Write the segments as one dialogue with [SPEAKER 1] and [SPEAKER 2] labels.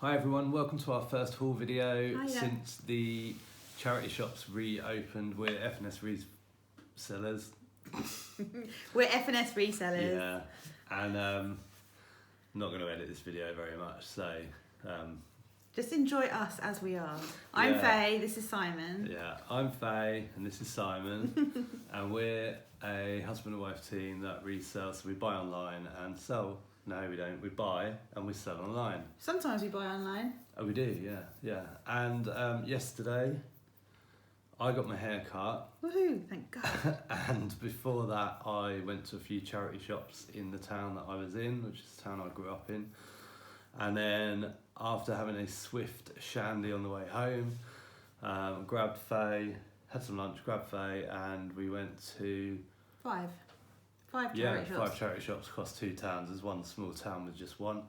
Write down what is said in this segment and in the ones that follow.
[SPEAKER 1] Hi everyone, welcome to our first haul video.
[SPEAKER 2] Hiya.
[SPEAKER 1] Since the charity shops reopened. We're F&S Resellers.
[SPEAKER 2] We're F&S resellers.
[SPEAKER 1] Yeah, and I'm not going to edit this video very much, so
[SPEAKER 2] Just enjoy us as we are. I'm
[SPEAKER 1] Yeah.
[SPEAKER 2] Faye, this is Simon.
[SPEAKER 1] yeah, I'm Faye and this is Simon, and we're a husband and wife team that resells. So we buy online and sell. No, we don't. We buy and we sell online.
[SPEAKER 2] Sometimes we buy online.
[SPEAKER 1] Oh, we do, yeah. And yesterday, I got my hair cut.
[SPEAKER 2] Woohoo, thank God.
[SPEAKER 1] And before that, I went to a few charity shops in the town that I was in, which is the town I grew up in. And then after having a swift shandy on the way home, grabbed Faye, had some lunch, grabbed Faye, and we went to
[SPEAKER 2] Five charity shops.
[SPEAKER 1] 5 charity shops across 2 towns. There's one small town with just one,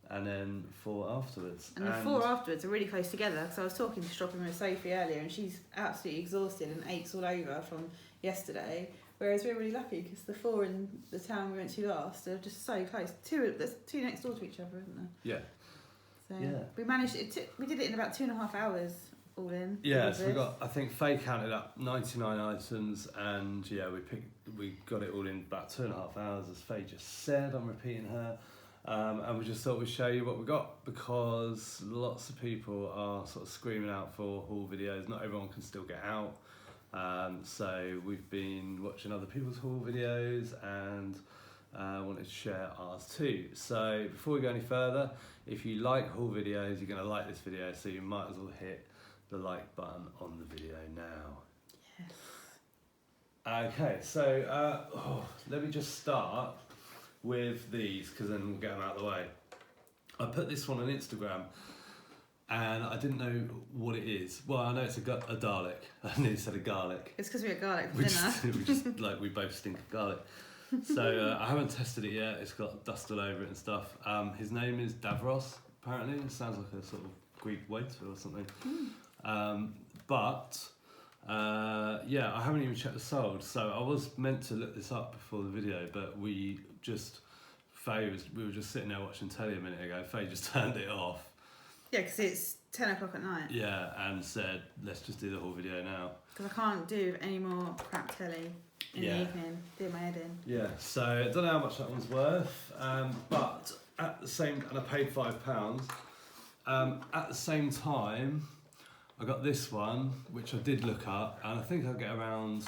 [SPEAKER 1] and then 4 afterwards.
[SPEAKER 2] And the 4 afterwards are really close together, because I was talking to shopping with Sophie earlier and she's absolutely exhausted and aches all over from yesterday, whereas we're really lucky because the 4 in the town we went to last are just so close. There's 2 next door to each other, isn't there?
[SPEAKER 1] Yeah.
[SPEAKER 2] So
[SPEAKER 1] Yeah.
[SPEAKER 2] we managed we did it in about 2.5 hours all in.
[SPEAKER 1] Yeah, so we got, I think Faye counted up 99 items, and yeah, we got it all in about 2.5 hours, as Faye just said. I'm repeating her. And we just thought we'd show you what we got, because lots of people are sort of screaming out for haul videos. Not everyone can still get out. So we've been watching other people's haul videos and wanted to share ours too. So before we go any further, if you like haul videos, you're going to like this video, so you might as well hit the like button on the video now.
[SPEAKER 2] Yes.
[SPEAKER 1] Okay, so let me just start with these, because then we'll get them out of the way. I put this one on Instagram and I didn't know what it is. Well, I know it's a Dalek. I nearly said a garlic.
[SPEAKER 2] It's because we had garlic for dinner.
[SPEAKER 1] we both stink of garlic. So I haven't tested it yet. It's got dust all over it and stuff. His name is Davros, apparently. It sounds like a sort of Greek waiter or something. Yeah, I haven't even checked the sold. So I was meant to look this up before the video, but we were just sitting there watching telly a minute ago. Faye just turned it off.
[SPEAKER 2] Yeah, because it's 10 o'clock at night.
[SPEAKER 1] Yeah, and said, let's just do the whole video now.
[SPEAKER 2] Because I can't do any more crap telly in the evening, do my head in.
[SPEAKER 1] Yeah, so I don't know how much that one's worth, but at the same, and I paid £5. At the same time, I got this one, which I did look up, and I think I'll get around,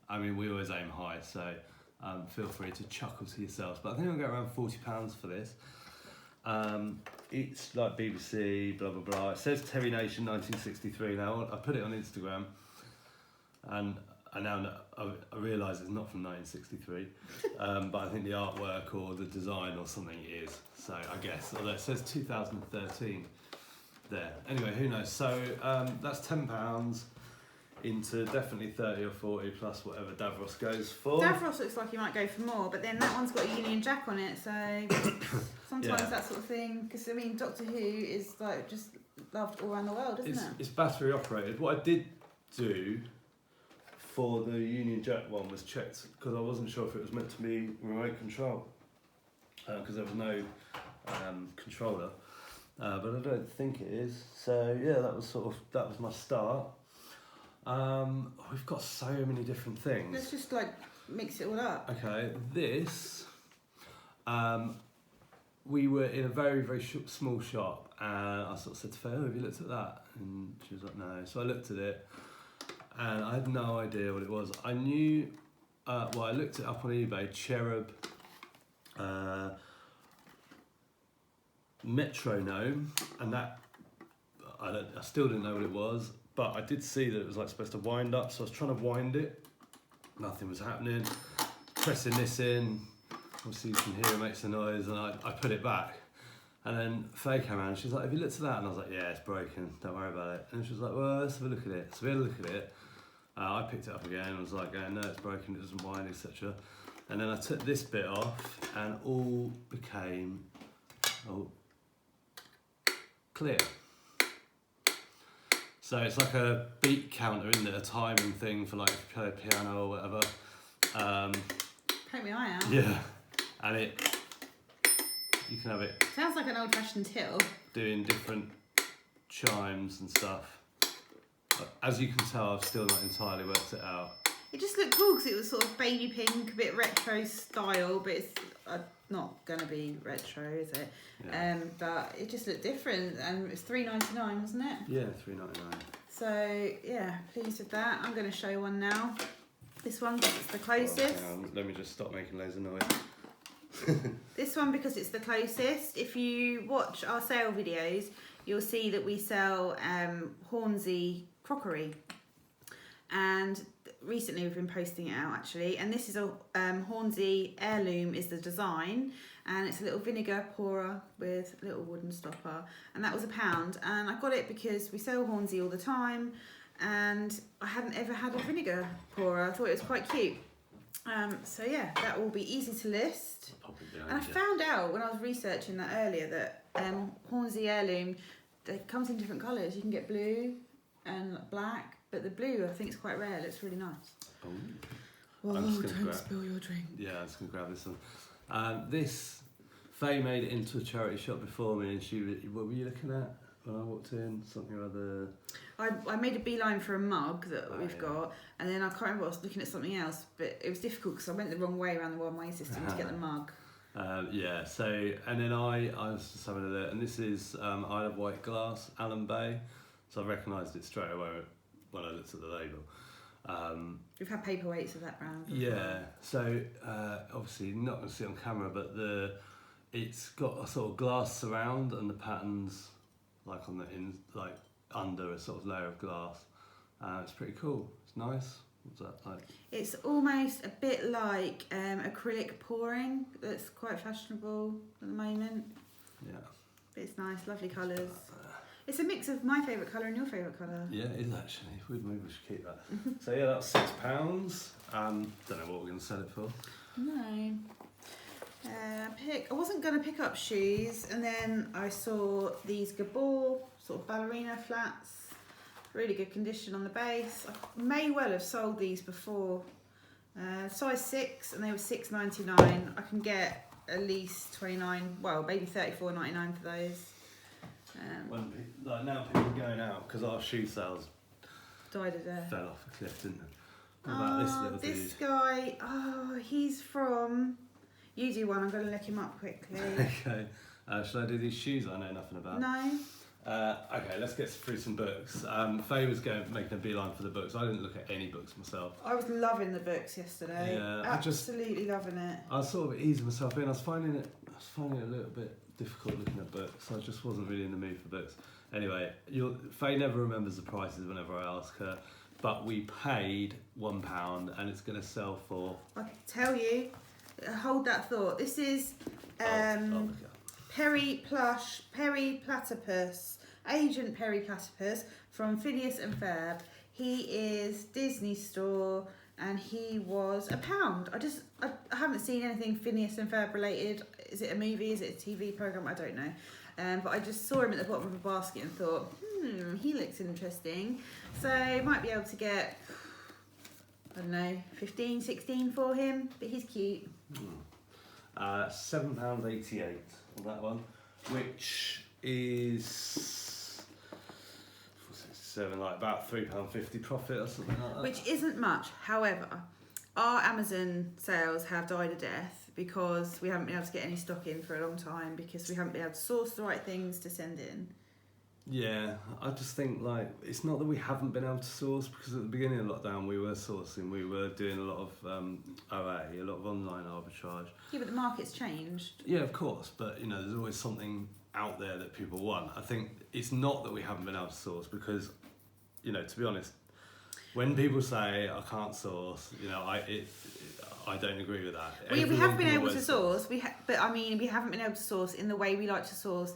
[SPEAKER 1] I mean, we always aim high, so feel free to chuckle to yourselves, but I think I'll get around £40 for this. It's like BBC, blah, blah, blah. It says Terry Nation 1963 now. I put it on Instagram, and I realise it's not from 1963, but I think the artwork or the design or something is, so I guess, although it says 2013 there. Anyway, who knows? So that's £10 into definitely 30 or 40 plus whatever Davros goes for.
[SPEAKER 2] Davros looks like he might go for more, but then that one's got a Union Jack on it, so sometimes that sort of thing, because I mean Doctor Who is like just loved all around the world, isn't it?
[SPEAKER 1] It's battery operated. What I did do for the Union Jack one was checked, because I wasn't sure if it was meant to be remote control, because there was no controller, but I don't think it is. So yeah, that was my start. We've got so many different things.
[SPEAKER 2] Let's just like mix it all up.
[SPEAKER 1] Okay, this, we were in a very, very small shop, and I sort of said to Faye, have you looked at that? And she was like, no. So I looked at it, and I had no idea what it was. I knew, I looked it up on eBay, Cherub metronome, and that, I still didn't know what it was. But I did see that it was like supposed to wind up, so I was trying to wind it. Nothing was happening. Pressing this in, obviously you can hear it makes a noise, and I put it back. And then Faye came around and she was like, have you looked at that? And I was like, yeah, it's broken, don't worry about it. And she was like, well, let's have a look at it. So we had a look at it. I picked it up again and was like, no, it's broken, it doesn't wind, etc. And then I took this bit off and all became clear. So it's like a beat counter, isn't it? A timing thing for like if you play piano or whatever.
[SPEAKER 2] Take me eye out.
[SPEAKER 1] Yeah, and it you can have it
[SPEAKER 2] Sounds like an old-fashioned till.
[SPEAKER 1] doing different chimes and stuff. But as you can tell, I've still not entirely worked it out.
[SPEAKER 2] It just looked cool because it was sort of baby pink, a bit retro style, but it's not going to be retro, is it?
[SPEAKER 1] Yeah.
[SPEAKER 2] But it just looked different, and it was $3.99, wasn't it?
[SPEAKER 1] Yeah, $3.99.
[SPEAKER 2] So, yeah, pleased with that. I'm going to show one now. This one because it's the closest.
[SPEAKER 1] Oh, let me just stop making loads of noise.
[SPEAKER 2] This one because it's the closest. If you watch our sale videos, you'll see that we sell Hornsey crockery. And recently we've been posting it out actually. And this is a Hornsey heirloom is the design. And it's a little vinegar pourer with a little wooden stopper. And that was £1. And I got it because we sell Hornsey all the time. And I hadn't ever had a vinegar pourer. I thought it was quite cute. So yeah, that will be easy to list. And I found out when I was researching that earlier that Hornsey heirloom, it comes in different colours. You can get blue and black, but the blue I think is quite rare. It looks really nice.
[SPEAKER 1] Oh.
[SPEAKER 2] Well, don't spill your drink.
[SPEAKER 1] Yeah, I'm just going to grab this one. This, Faye made it into a charity shop before me, and what were you looking at when I walked in? Something or other.
[SPEAKER 2] I made a beeline for a mug that we've
[SPEAKER 1] yeah.
[SPEAKER 2] got, and then I can't remember, I was looking at something else, but it was difficult because I went the wrong way around the one-way system to get the mug.
[SPEAKER 1] Yeah, so, and then I was just having a look, and this is Isle of Wight glass, Allen Bay, so I recognised it straight away when I looked at the label.
[SPEAKER 2] We've had paperweights of that brand before.
[SPEAKER 1] Yeah, so obviously not going to see it on camera, but it's got a sort of glass surround, and the pattern's like on the under a sort of layer of glass. It's pretty cool. It's nice. What's that like?
[SPEAKER 2] It's almost a bit like acrylic pouring. That's quite fashionable at the moment.
[SPEAKER 1] Yeah.
[SPEAKER 2] But it's nice, lovely colours. It's a mix of my favourite colour and your favourite colour.
[SPEAKER 1] Yeah, it is actually. Maybe we should keep that. So yeah, that's £6. Don't know what we're going to sell it for.
[SPEAKER 2] No. I wasn't going to pick up shoes, and then I saw these Gabor sort of ballerina flats. Really good condition on the base. I may well have sold these before. Size 6, and they were $6.99. I can get at least 29, well, maybe $34.99 for those.
[SPEAKER 1] When now people are going out because our shoe sales
[SPEAKER 2] Died of death.
[SPEAKER 1] fell off a cliff, didn't they? What about this little dude?
[SPEAKER 2] This guy, he's from... You do one, I'm going to look him up quickly.
[SPEAKER 1] Okay. Should I do these shoes I know nothing about?
[SPEAKER 2] No.
[SPEAKER 1] Okay, let's get through some books. Faye was making a beeline for the books. I didn't look at any books myself.
[SPEAKER 2] I was loving the books yesterday.
[SPEAKER 1] Yeah,
[SPEAKER 2] absolutely loving it.
[SPEAKER 1] I was sort of easing myself in. I was finding it a little bit difficult looking at books. I just wasn't really in the mood for books. Anyway, Faye never remembers the prices whenever I ask her, but we paid £1 and it's going to sell for...
[SPEAKER 2] I can tell you, hold that thought. This is Perry Platypus, Agent Perry Platypus from Phineas and Ferb. He is Disney store and he was £1. I haven't seen anything Phineas and Ferb related. Is it a movie? Is it a TV programme? I don't know. But I just saw him at the bottom of a basket and thought, he looks interesting. So I might be able to get, I don't know, 15, 16 for him, but he's cute.
[SPEAKER 1] £7.88 on that one, which is like about £3.50 profit or something like that.
[SPEAKER 2] Which isn't much. However, our Amazon sales have died a death because we haven't been able to get any stock in for a long time because we haven't been able to source the right things to send in.
[SPEAKER 1] Yeah, I just think it's not that we haven't been able to source, because at the beginning of lockdown we were sourcing, we were doing a lot of OA, a lot of online arbitrage.
[SPEAKER 2] Yeah, but the market's changed.
[SPEAKER 1] Yeah, of course, but there's always something out there that people want. I think it's not that we haven't been able to source, because to be honest, when people say I can't source, I don't agree with that.
[SPEAKER 2] We have been able to source, we haven't been able to source in the way we like to source.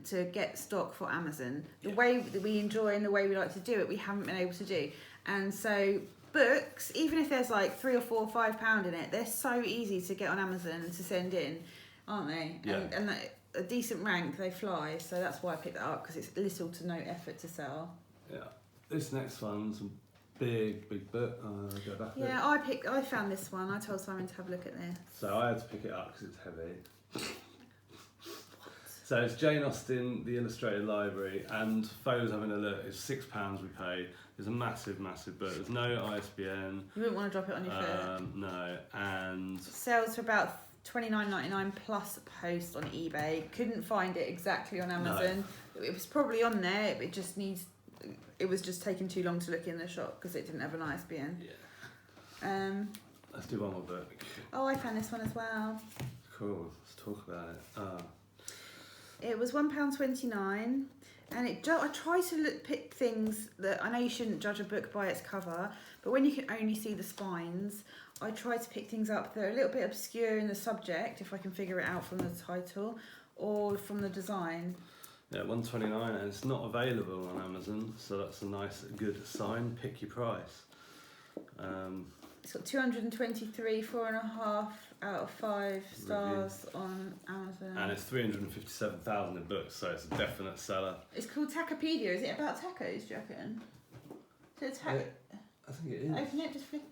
[SPEAKER 2] To get stock for Amazon, the way that we enjoy and the way we like to do it, we haven't been able to do. And so books, even if there's like £3 or £4 or £5 in it, they're so easy to get on Amazon and to send in, aren't they?
[SPEAKER 1] Yeah.
[SPEAKER 2] And a decent rank, they fly. So that's why I picked that up, because it's little to no effort to sell.
[SPEAKER 1] Yeah. This next one's a big book. Go back.
[SPEAKER 2] Yeah, I found this one. I told Simon to have a look at this.
[SPEAKER 1] So I had to pick it up because it's heavy. So it's Jane Austen, the Illustrator Library, and photos having a look. It's £6 we paid. It's a massive, massive book. There's no ISBN.
[SPEAKER 2] You wouldn't want to drop it on your foot.
[SPEAKER 1] No, and
[SPEAKER 2] Sells for about $29.99 plus post on eBay. Couldn't find it exactly on Amazon. No. It was probably on there. It was just taking too long to look in the shop because it didn't have an ISBN.
[SPEAKER 1] Yeah. Let's do one more book.
[SPEAKER 2] Oh, I found this one as well.
[SPEAKER 1] Cool. Let's talk about it.
[SPEAKER 2] It was £1.29, and I try to pick things that I know you shouldn't judge a book by its cover, but when you can only see the spines, I try to pick things up that are a little bit obscure in the subject, if I can figure it out from the title or from the design.
[SPEAKER 1] Yeah, $1.29, and it's not available on Amazon, so that's a nice, good sign. Pick your price.
[SPEAKER 2] It's got 223, 4.5 out of 5 stars on Amazon.
[SPEAKER 1] And it's 357,000 in books, so it's a definite seller.
[SPEAKER 2] It's called Tacopedia. Is it about tacos, do you reckon?
[SPEAKER 1] I think it is.
[SPEAKER 2] Open it, just flick.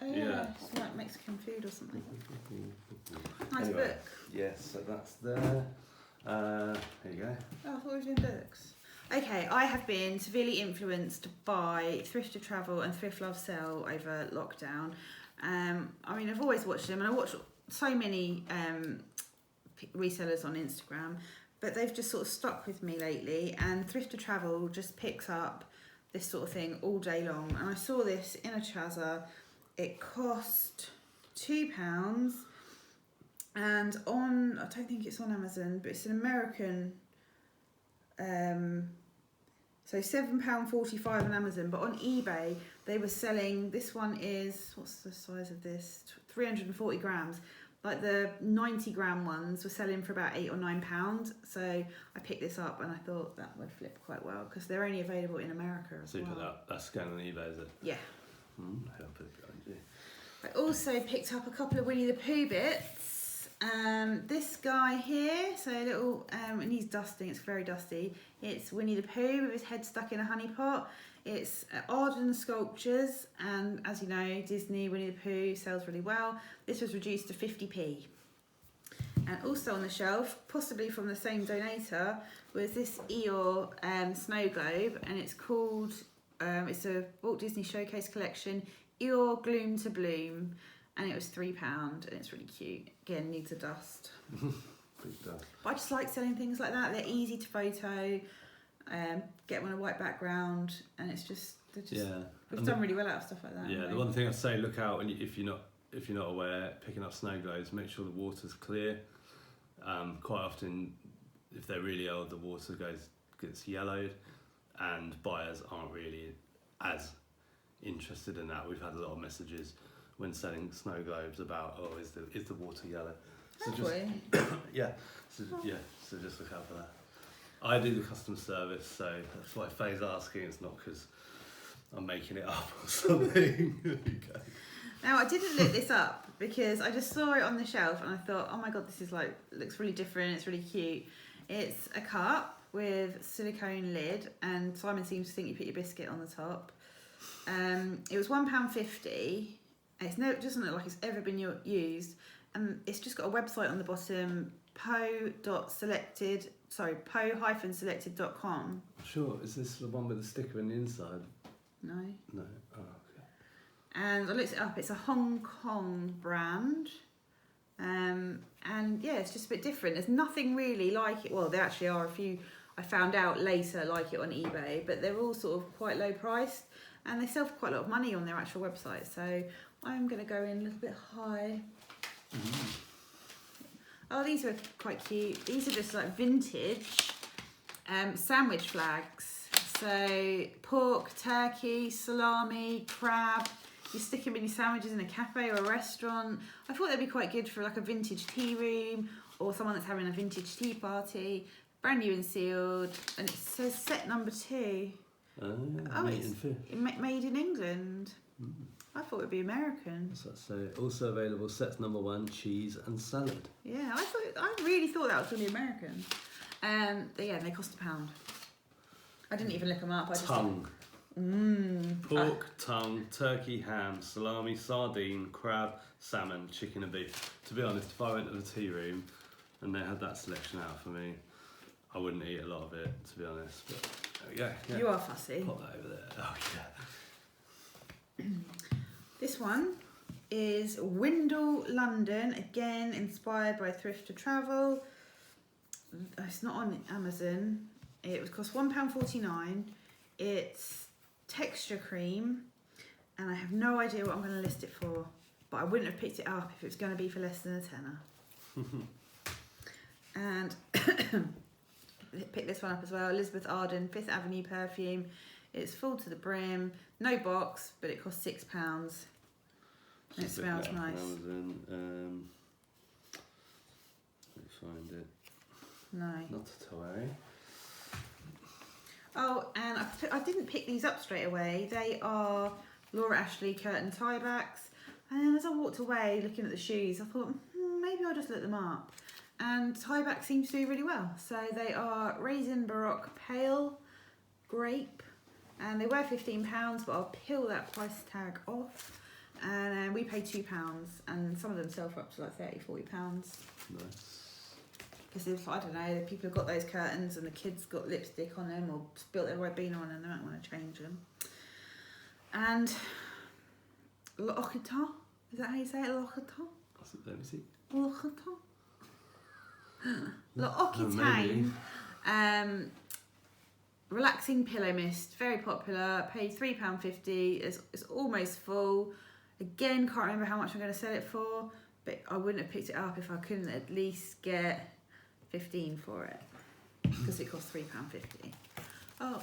[SPEAKER 2] Oh yeah, it's like Mexican food or something. Nice
[SPEAKER 1] anyway,
[SPEAKER 2] book.
[SPEAKER 1] Yes, so that's there. There you go.
[SPEAKER 2] Oh, I thought we were doing books. Okay, I have been severely influenced by Thrift to Travel and Thrift Love Sell over lockdown. I mean, I've always watched them, and I watch so many resellers on Instagram, but they've just sort of stuck with me lately, and Thrift to Travel just picks up this sort of thing all day long. And I saw this in a Chazza. It cost £2, and I don't think it's on Amazon, but it's an American. So £7.45 on Amazon, but on eBay they were selling, this one is, what's the size of this? 340 grams. Like the 90 gram ones were selling for about £8 or £9. So I picked this up and I thought that would flip quite well because they're only available in America as well.
[SPEAKER 1] So you put that's going on eBay, is it?
[SPEAKER 2] Yeah.
[SPEAKER 1] I'll put it behind you.
[SPEAKER 2] I also picked up a couple of Winnie the Pooh bits. This guy here, so a little, and he's dusting, it's very dusty. It's Winnie the Pooh with his head stuck in a honey pot. It's Arden sculptures, and as you know, Disney Winnie the Pooh sells really well. This was reduced to 50p. And also on the shelf, possibly from the same donator, was this Eeyore snow globe, and it's called, it's a Walt Disney Showcase collection, Eeyore Gloom to Bloom. And it was £3, and it's really cute. Again, needs a dust.
[SPEAKER 1] Big dust.
[SPEAKER 2] But I just like selling things like that. They're easy to photo, get them on a white background, and it's just, we've done really well out of stuff like that.
[SPEAKER 1] Yeah, the one thing I'd say, look out when if you're not aware, picking up snow globes, make sure the water's clear. Quite often, if they're really old, the water gets yellowed, and buyers aren't really as interested in that. We've had a lot of messages when selling snow globes about, is the water yellow? So so just look out for that. I do the customer service, so that's why Faye's asking. It's not because I'm making it up or something. Okay.
[SPEAKER 2] Now, I didn't look this up because I just saw it on the shelf and I thought, oh my god, this is looks really different, it's really cute. It's a cup with silicone lid, and Simon seems to think you put your biscuit on the top. It was £1.50. It doesn't look like it's ever been used, and it's just got a website on the bottom, po-selected.com.
[SPEAKER 1] Sure, is this the one with the sticker in the inside?
[SPEAKER 2] No.
[SPEAKER 1] No. Oh, okay.
[SPEAKER 2] And I looked it up. It's a Hong Kong brand, and yeah, it's just a bit different. There's nothing really like it. Well, there actually are a few I found out later like it on eBay, but they're all sort of quite low priced, and they sell for quite a lot of money on their actual website. So I'm going to go in a little bit high. Oh, these are quite cute. These are just like vintage sandwich flags. So pork, turkey, salami, crab. You stick them in your sandwiches in a cafe or a restaurant. I thought they'd be quite good for like a vintage tea room or someone that's having a vintage tea party. Brand new and sealed, and it says set number 2. Made in England. I thought it'd be American.
[SPEAKER 1] So also available sets number 1, cheese and salad.
[SPEAKER 2] Yeah, I really thought that was going to be American. They cost £1. I didn't even look them up.
[SPEAKER 1] Tongue. Pork, tongue, turkey, ham, salami, sardine, crab, salmon, chicken and beef. To be honest, if I went to the tea room, and they had that selection out for me. I wouldn't eat a lot of it, to be honest, but yeah.
[SPEAKER 2] You are fussy.
[SPEAKER 1] Put that over there. Oh yeah.
[SPEAKER 2] This one is Windle London, again inspired by Thrift to Travel. It's not on Amazon. It was cost £1.49. It's texture cream, and I have no idea what I'm going to list it for, but I wouldn't have picked it up if it was going to be for less than a tenner. And pick this one up as well. Elizabeth Arden, 5th Avenue perfume. It's full to the brim, no box, but it costs £6. And it smells nice.
[SPEAKER 1] Amazon. Let me find it.
[SPEAKER 2] No.
[SPEAKER 1] Not to worry.
[SPEAKER 2] Oh, and I didn't pick these up straight away. They are Laura Ashley Curtin Tiebacks. And then as I walked away looking at the shoes, I thought, maybe I'll just look them up. And Tieback seems to do really well. So they are Raisin Baroque Pale Grape, and they were £15, but I'll peel that price tag off. And we paid £2, and some of them sell for up to like £30-40.
[SPEAKER 1] Nice.
[SPEAKER 2] Because if, I don't know, people have got those curtains and the kids got lipstick on them or spilt their Ribena on them, they might want to change them. And L'Occitane, is that how you say it? L'Occitane?
[SPEAKER 1] Let me see.
[SPEAKER 2] L'Occitane. L'Occitane. Relaxing pillow mist, very popular. Paid £3.50. It's almost full. Again, can't remember how much I'm going to sell it for, but I wouldn't have picked it up if I couldn't at least get 15 for it, because it costs £3.50. Oh,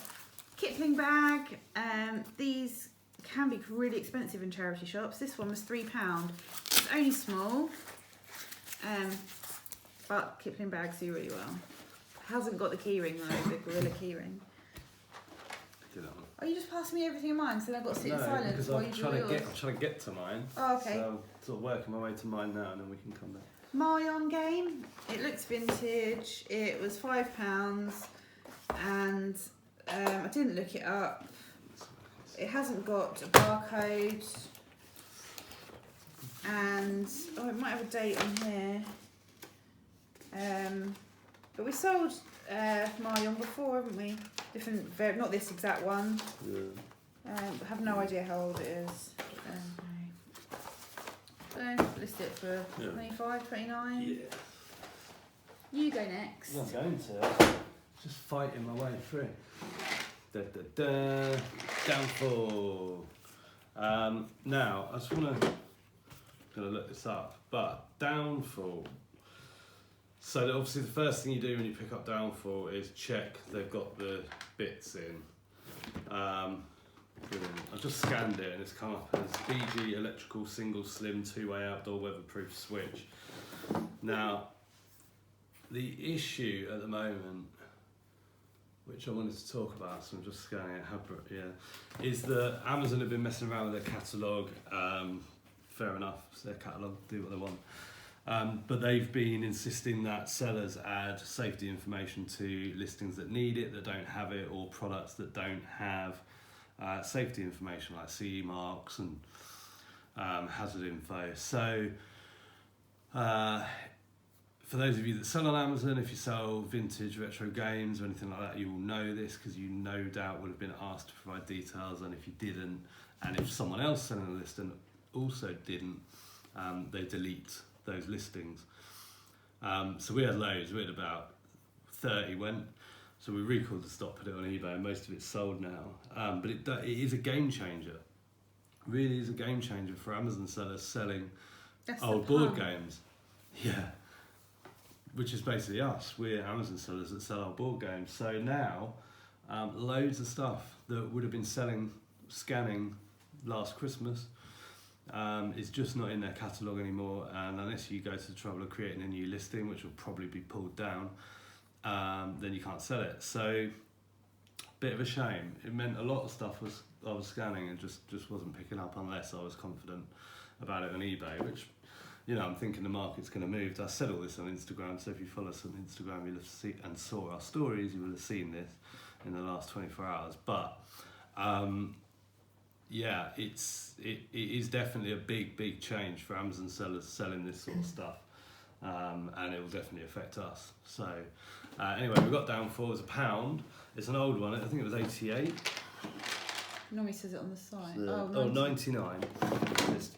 [SPEAKER 2] Kipling Bag. These can be really expensive in charity shops. This one was £3. It's only small, but Kipling Bags do really well. Hasn't got the keyring though, the gorilla keyring. Oh, you just passed me everything in mine, so then I've got to sit in silence
[SPEAKER 1] because
[SPEAKER 2] while
[SPEAKER 1] I'm
[SPEAKER 2] you do yours.
[SPEAKER 1] I'm trying to get to mine.
[SPEAKER 2] Oh, okay.
[SPEAKER 1] So I'm sort of working my way to mine now, and then we can come back.
[SPEAKER 2] Maryon game. It looks vintage. It was £5, and I didn't look it up. It hasn't got a barcode, and it might have a date on here. But we sold Maryon before, haven't we? Different, not this exact one.
[SPEAKER 1] Yeah.
[SPEAKER 2] I have no idea how old it is. So list it for 25, 29.
[SPEAKER 1] Yeah.
[SPEAKER 2] You go next.
[SPEAKER 1] I'm going to. Just fighting my way through. Downfall. Now, I just want to look this up, but Downfall. So obviously the first thing you do when you pick up Downfall is check they've got the bits in. Brilliant. I just scanned it and it's come up as BG electrical single slim 2-way outdoor weatherproof switch. Now, the issue at the moment, which I wanted to talk about, so I'm just scanning it, is that Amazon have been messing around with their catalogue. Fair enough, it's their catalogue, do what they want. But they've been insisting that sellers add safety information to listings that need it, that don't have it, or products that don't have safety information like CE marks and hazard info. So for those of you that sell on Amazon, if you sell vintage retro games or anything like that, you will know this because you no doubt would have been asked to provide details, and if you didn't, and if someone else selling a listing also didn't, they delete those listings. So we had loads, we had about 30 went, so we recalled the stock, put it on eBay, and most of it's sold now. But it is a game changer. Really is a game changer for Amazon sellers selling old board games. Yeah, which is basically us. We're Amazon sellers that sell old board games. So now, loads of stuff that would have been scanning last Christmas is just not in their catalogue anymore, and unless you go to the trouble of creating a new listing, which will probably be pulled down, then you can't sell it. So, bit of a shame. It meant a lot of stuff I was scanning and just wasn't picking up unless I was confident about it on eBay, which, you know, I'm thinking the market's going to move. I said all this on Instagram, so if you follow us on Instagram, you'll have seen and saw our stories, you will have seen this in the last 24 hours. But yeah, it is definitely a big change for Amazon sellers selling this sort of stuff. and it will definitely affect us. So anyway, we got Downfall. It's £1. It's an old one. I think it was 88.
[SPEAKER 2] Normally says it on the site.
[SPEAKER 1] Oh, 99.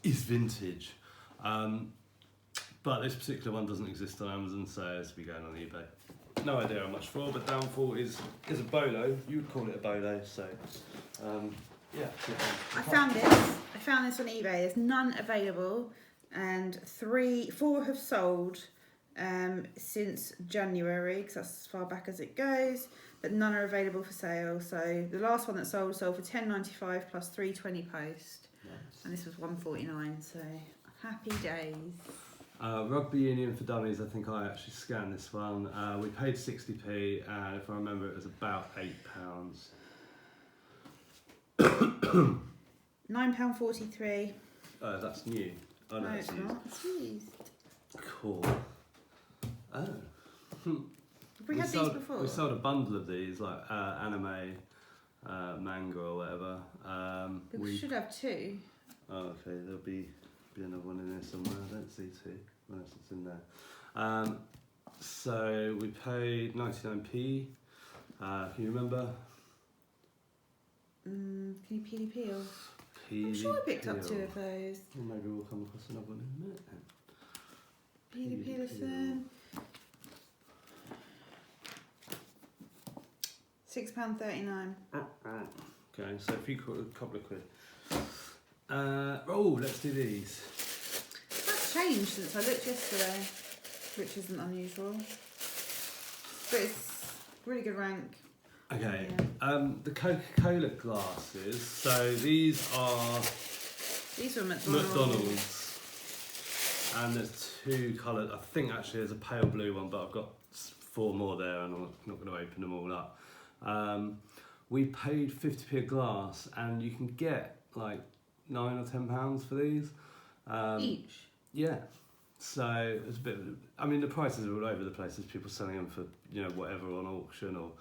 [SPEAKER 1] It's vintage. But this particular one doesn't exist on Amazon, so it's to be going on eBay. No idea how much for, but Downfall is a bolo. You would call it a bolo, so yeah.
[SPEAKER 2] I found this on eBay. There's none available, and 4 have sold since January, because that's as far back as it goes. But none are available for sale. So the last one that sold for £10.95 plus £3.20 post, and this was £1.49. So happy days.
[SPEAKER 1] Rugby Union for Dummies, I think I actually scanned this one. We paid 60p, and if I remember, it was about £8.
[SPEAKER 2] £9.43.
[SPEAKER 1] Oh, that's new. Oh,
[SPEAKER 2] No,
[SPEAKER 1] it's
[SPEAKER 2] it's
[SPEAKER 1] used.
[SPEAKER 2] not. It's used.
[SPEAKER 1] Cool. Oh.
[SPEAKER 2] Have we had these before?
[SPEAKER 1] We sold a bundle of these, like anime, manga or whatever.
[SPEAKER 2] We should have 2.
[SPEAKER 1] Oh, okay. There'll be another one in there somewhere. I don't see 2 unless it's in there. So we paid 99p. Can you remember?
[SPEAKER 2] Can you peely peel?
[SPEAKER 1] Peely
[SPEAKER 2] I'm sure I picked up
[SPEAKER 1] peel.
[SPEAKER 2] 2 of those.
[SPEAKER 1] Well, maybe we'll come across another one in a minute.
[SPEAKER 2] Peely Peelerson. £6.39.
[SPEAKER 1] Okay, so a couple of quid. Oh, let's do these.
[SPEAKER 2] That's changed since I looked yesterday, which isn't unusual. But it's really good rank.
[SPEAKER 1] Okay,
[SPEAKER 2] Yeah.
[SPEAKER 1] the Coca-Cola glasses. So these are
[SPEAKER 2] These were McDonald's.
[SPEAKER 1] And there's 2 colours. I think actually there's a pale blue one, but I've got 4 more there, and I'm not going to open them all up. We paid 50p a glass, and you can get like £9 or £10 for these.
[SPEAKER 2] Each?
[SPEAKER 1] Yeah. So it's a bit. I mean, the prices are all over the place. There's people selling them for whatever on auction or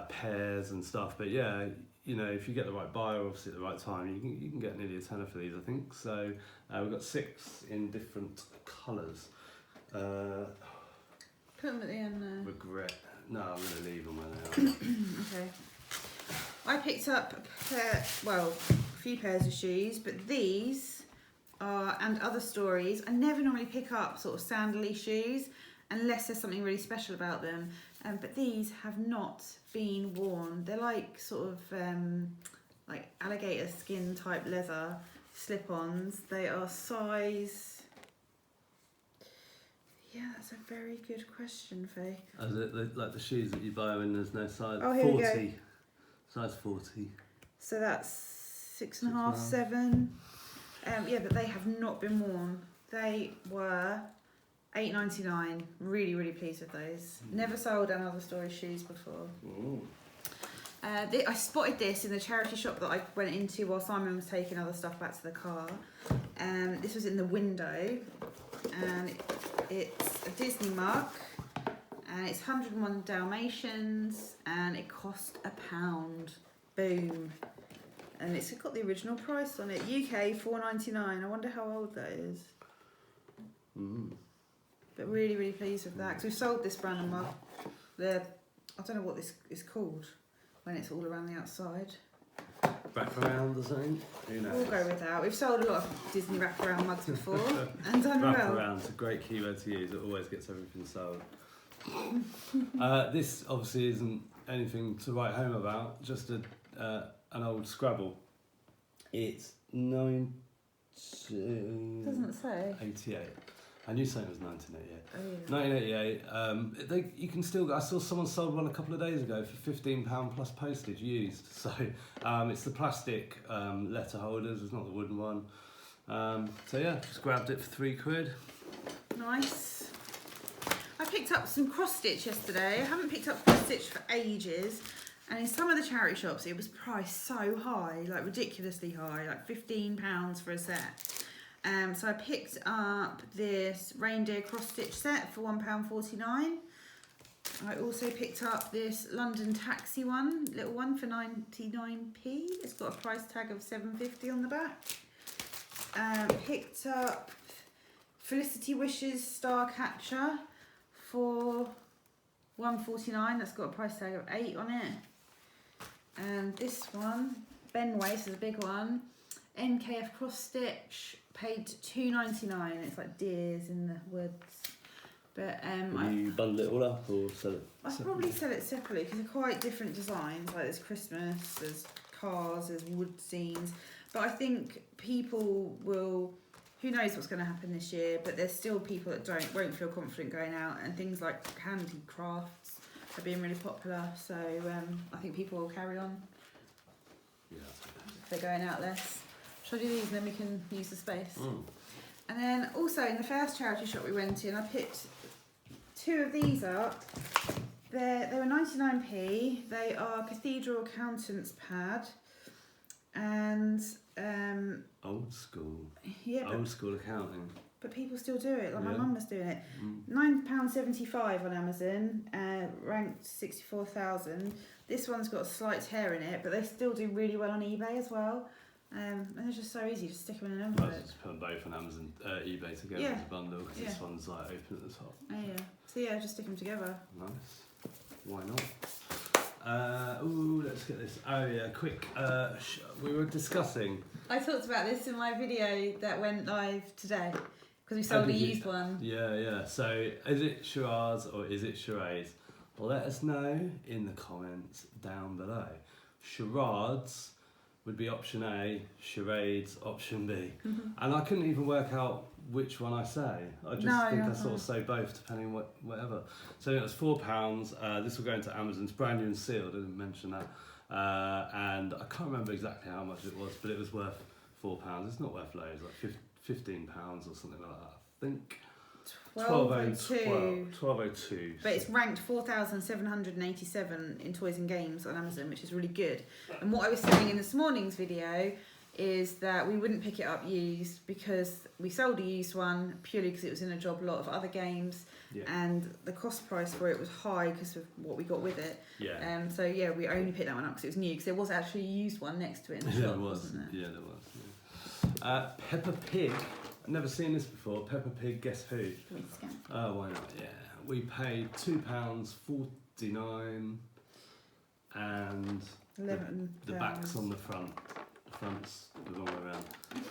[SPEAKER 1] pairs and stuff. But yeah, if you get the right buyer, obviously at the right time, you can get nearly a tenner for these, I think. So we've got 6 in different colours.
[SPEAKER 2] Put them at the end there.
[SPEAKER 1] Regret. No, I'm going to leave them where they are.
[SPEAKER 2] Okay. I picked up a few pairs of shoes, but these are, and other stories, I never normally pick up sort of sandally shoes unless there's something really special about them. But these have not been worn. They're like sort of like alligator skin type leather slip-ons. They are size... Yeah, that's a very good question, Faye.
[SPEAKER 1] Is it like the shoes that you buy when there's no size?
[SPEAKER 2] Oh, here
[SPEAKER 1] 40.
[SPEAKER 2] we go.
[SPEAKER 1] Size 40.
[SPEAKER 2] So that's 6.5, 7. Yeah, but they have not been worn. They were £8.99. Really, really pleased with those. Never sold Another Story shoes before. I spotted this in the charity shop that I went into while Simon was taking other stuff back to the car. This was in the window, and it's a Disney mug, and it's 101 Dalmatians, and it cost £1. Boom. And it's got the original price on it. UK $4.99. I wonder how old that is. But really, really pleased with that, because we've sold this brand of mug. I don't know what this is called when it's all around the outside.
[SPEAKER 1] Wraparound or something? Who knows?
[SPEAKER 2] We'll go with that. We've sold a lot of Disney wraparound mugs before and done well.
[SPEAKER 1] Wraparound's a great keyword to use. It always gets everything sold. This obviously isn't anything to write home about. Just an old Scrabble. It's
[SPEAKER 2] Doesn't say.
[SPEAKER 1] 88. I knew something was 1988.
[SPEAKER 2] Oh, yeah.
[SPEAKER 1] 1988. You can still. I saw someone sold one a couple of days ago for £15 plus postage used. So it's the plastic letter holders. It's not the wooden one. So yeah, just grabbed it for £3.
[SPEAKER 2] Nice. I picked up some cross stitch yesterday. I haven't picked up cross stitch for ages. And in some of the charity shops, it was priced so high, like ridiculously high, like £15 for a set. So I picked up this reindeer cross stitch set for £1.49. I also picked up this London taxi one, little one, for 99p. It's got a price tag of £7.50 on the back. Picked up Felicity Wishes Star Catcher for $1.49. That's got a price tag of 8 on it. And this one, Benway, this is a big one. NKF Cross Stitch, paid $2.99. It's like deers in the woods. But
[SPEAKER 1] Will you bundle it all up or sell it?
[SPEAKER 2] I'd probably sell it separately because they're quite different designs. Like there's Christmas, there's cars, there's wood scenes. But I think people will. Who knows what's going to happen this year? But there's still people that won't feel confident going out, and things like handicrafts are being really popular. So I think people will carry on.
[SPEAKER 1] Yeah.
[SPEAKER 2] If they're going out less. Shall I do these and then we can use the space? And then also in the first charity shop we went in, I picked 2 of these up. They were 99p. They are Cathedral Accountant's Pad. And
[SPEAKER 1] old school.
[SPEAKER 2] Yeah,
[SPEAKER 1] old school accounting.
[SPEAKER 2] But people still do it. Like my
[SPEAKER 1] Yeah.
[SPEAKER 2] mum was doing it. £9.75 on Amazon, ranked 64,000. This one's got a slight tear in it, but they still do really well on eBay as well. And it's just so easy, just stick them in an envelope.
[SPEAKER 1] I just put them both on Amazon, eBay together
[SPEAKER 2] Yeah.
[SPEAKER 1] as a bundle because this
[SPEAKER 2] Yeah.
[SPEAKER 1] one's like open at the top.
[SPEAKER 2] Oh, yeah. So yeah, just stick them together.
[SPEAKER 1] Nice. Why not? Let's get this. Oh yeah, quick. We were discussing.
[SPEAKER 2] I talked about this in my video that went live today because we sold a
[SPEAKER 1] did you?
[SPEAKER 2] used one.
[SPEAKER 1] Yeah. So is it charades or is it charades? Let us know in the comments down below. Charades would be option A, charades option B. And I couldn't even work out which one I say. I just think I sort of say both depending on whatever. So it was £4. This will go into Amazon. It's brand new and sealed. I didn't mention that. And I can't remember exactly how much it was, but it was worth £4. It's not worth loads, like £15 or something like that, I think. 12.02.
[SPEAKER 2] But it's ranked 4,787 in toys and games on Amazon, which is really good. And what I was saying in this morning's video is that we wouldn't pick it up used because we sold a used one purely because it was in a job lot of other games, and the cost price for it was high because of what we got with it. So yeah, we only picked that one up because it was new, because there was actually a used one next to it in the shop, wasn't there?
[SPEAKER 1] Yeah, there was. Yeah. Peppa Pig. I've never seen this before. Peppa Pig, guess who? Oh, why not? Yeah. We paid £2.49 and the back's on the front. The front's the wrong way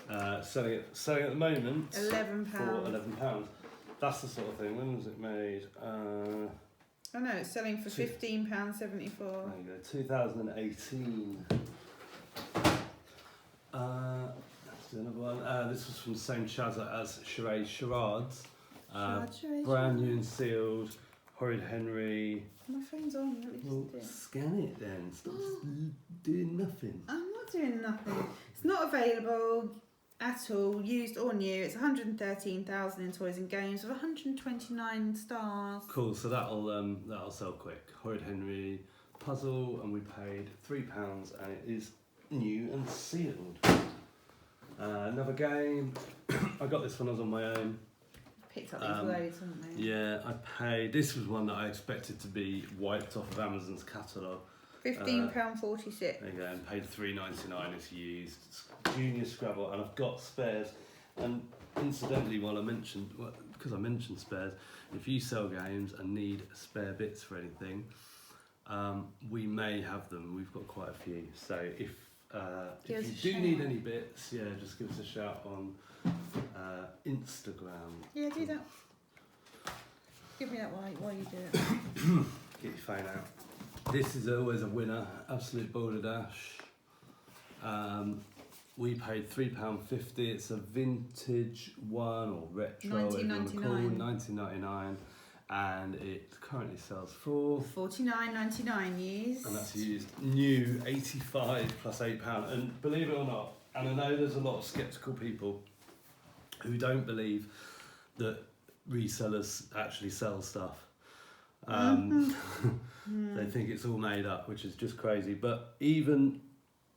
[SPEAKER 1] around. Selling at the moment
[SPEAKER 2] £11
[SPEAKER 1] for £11. That's the sort of thing. When was it made?
[SPEAKER 2] Oh no, it's selling for £15.74.
[SPEAKER 1] There you go, 2018. Let's do another one. This was from the same chazza as Charades. Brand new and sealed. Horrid Henry.
[SPEAKER 2] My phone's on. Let me just do it.
[SPEAKER 1] Scan it then. Stop just doing nothing.
[SPEAKER 2] I'm not doing nothing. It's not available at all, used or new. It's 113,000 in toys and games with 129 stars.
[SPEAKER 1] Cool. So that'll sell quick. Horrid Henry puzzle, and we paid £3, and it is new and sealed. Another game. I got this when I was on my own.
[SPEAKER 2] Picked up these loads, haven't they?
[SPEAKER 1] Yeah, I paid. This was one that I expected to be wiped off of Amazon's catalogue.
[SPEAKER 2] £15.46.
[SPEAKER 1] There you go, and paid £3.99. It's used. It's Junior Scrabble, and I've got spares. And incidentally, because I mentioned spares, if you sell games and need spare bits for anything, we may have them. We've got quite a few. So if you do need any bits, just give us a shout on Instagram.
[SPEAKER 2] Yeah, do that. Give me that while you do it.
[SPEAKER 1] Get your phone out. This is always a winner. Absolute balderdash. We paid £3.50. It's a vintage one or retro, £19.99, and it currently sells for
[SPEAKER 2] £49.99 used.
[SPEAKER 1] And that's used. New 85 plus £8. And believe it or not, and I know there's a lot of sceptical people who don't believe that resellers actually sell stuff. They think it's all made up, which is just crazy. But even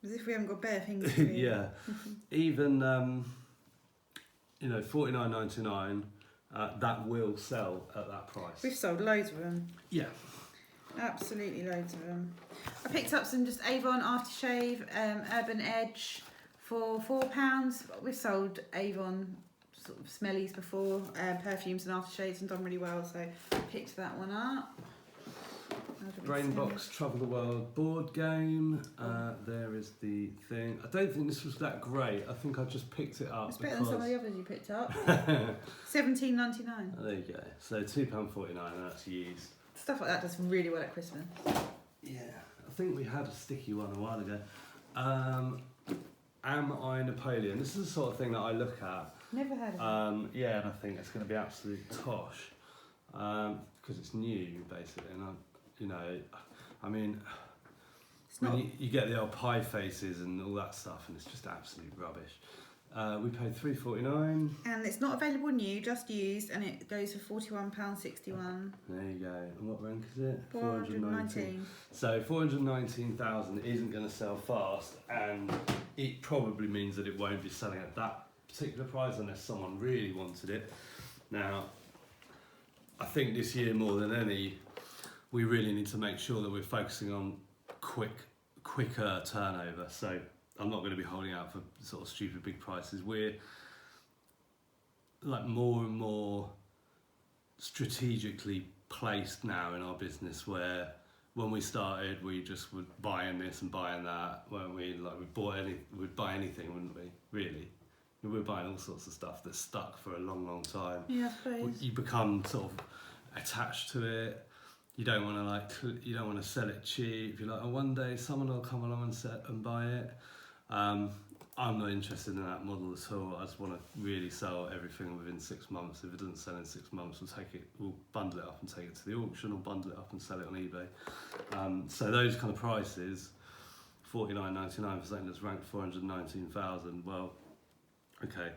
[SPEAKER 2] as if we haven't got bare fingers.
[SPEAKER 1] even £49.99, that will sell at that price.
[SPEAKER 2] We've sold loads of them.
[SPEAKER 1] Yeah.
[SPEAKER 2] Absolutely loads of them. I picked up some just Avon Aftershave Urban Edge for £4. We've sold Avon sort of smellies before, perfumes and aftershaves, and done really well, so I picked that one up.
[SPEAKER 1] Brainbox Trouble the World board game. There is the thing. I don't think this was that great. I think I just picked it up.
[SPEAKER 2] It's better than some of the others you picked up. $17.99.
[SPEAKER 1] There you go. So £2.49, and that's used.
[SPEAKER 2] Stuff like that does really well at Christmas.
[SPEAKER 1] Yeah, I think we had a sticky one a while ago. Am I Napoleon? This is the sort of thing that I look at.
[SPEAKER 2] Never heard of it.
[SPEAKER 1] Yeah, and I think it's going to be absolute tosh because it's new, basically. And when you get the old pie faces and all that stuff, and it's just absolute rubbish. We paid $3.49.
[SPEAKER 2] And it's not available new, just used, and it goes for £41.61.
[SPEAKER 1] There you go. And what rank is it?
[SPEAKER 2] 419.
[SPEAKER 1] So 419,000 isn't going to sell fast, and it probably means that it won't be selling at that particular price unless someone really wanted it. Now, I think this year more than any, we really need to make sure that we're focusing on quicker turnover. So I'm not going to be holding out for sort of stupid big prices. We're like more and more strategically placed now in our business, where when we started we just would buying this and buying that, weren't we? Like we'd buy anything, wouldn't we? Really, we were buying all sorts of stuff that stuck for a long time.
[SPEAKER 2] Yeah, I suppose.
[SPEAKER 1] You become sort of attached to it. You don't want to sell it cheap. You're like, oh, one day someone will come along and buy it. I'm not interested in that model at all. I just want to really sell everything within 6 months. If it doesn't sell in 6 months, we'll bundle it up and take it to the auction, or bundle it up and sell it on eBay. So those kind of prices, $49.99 for something that's ranked 419,000. Well, okay,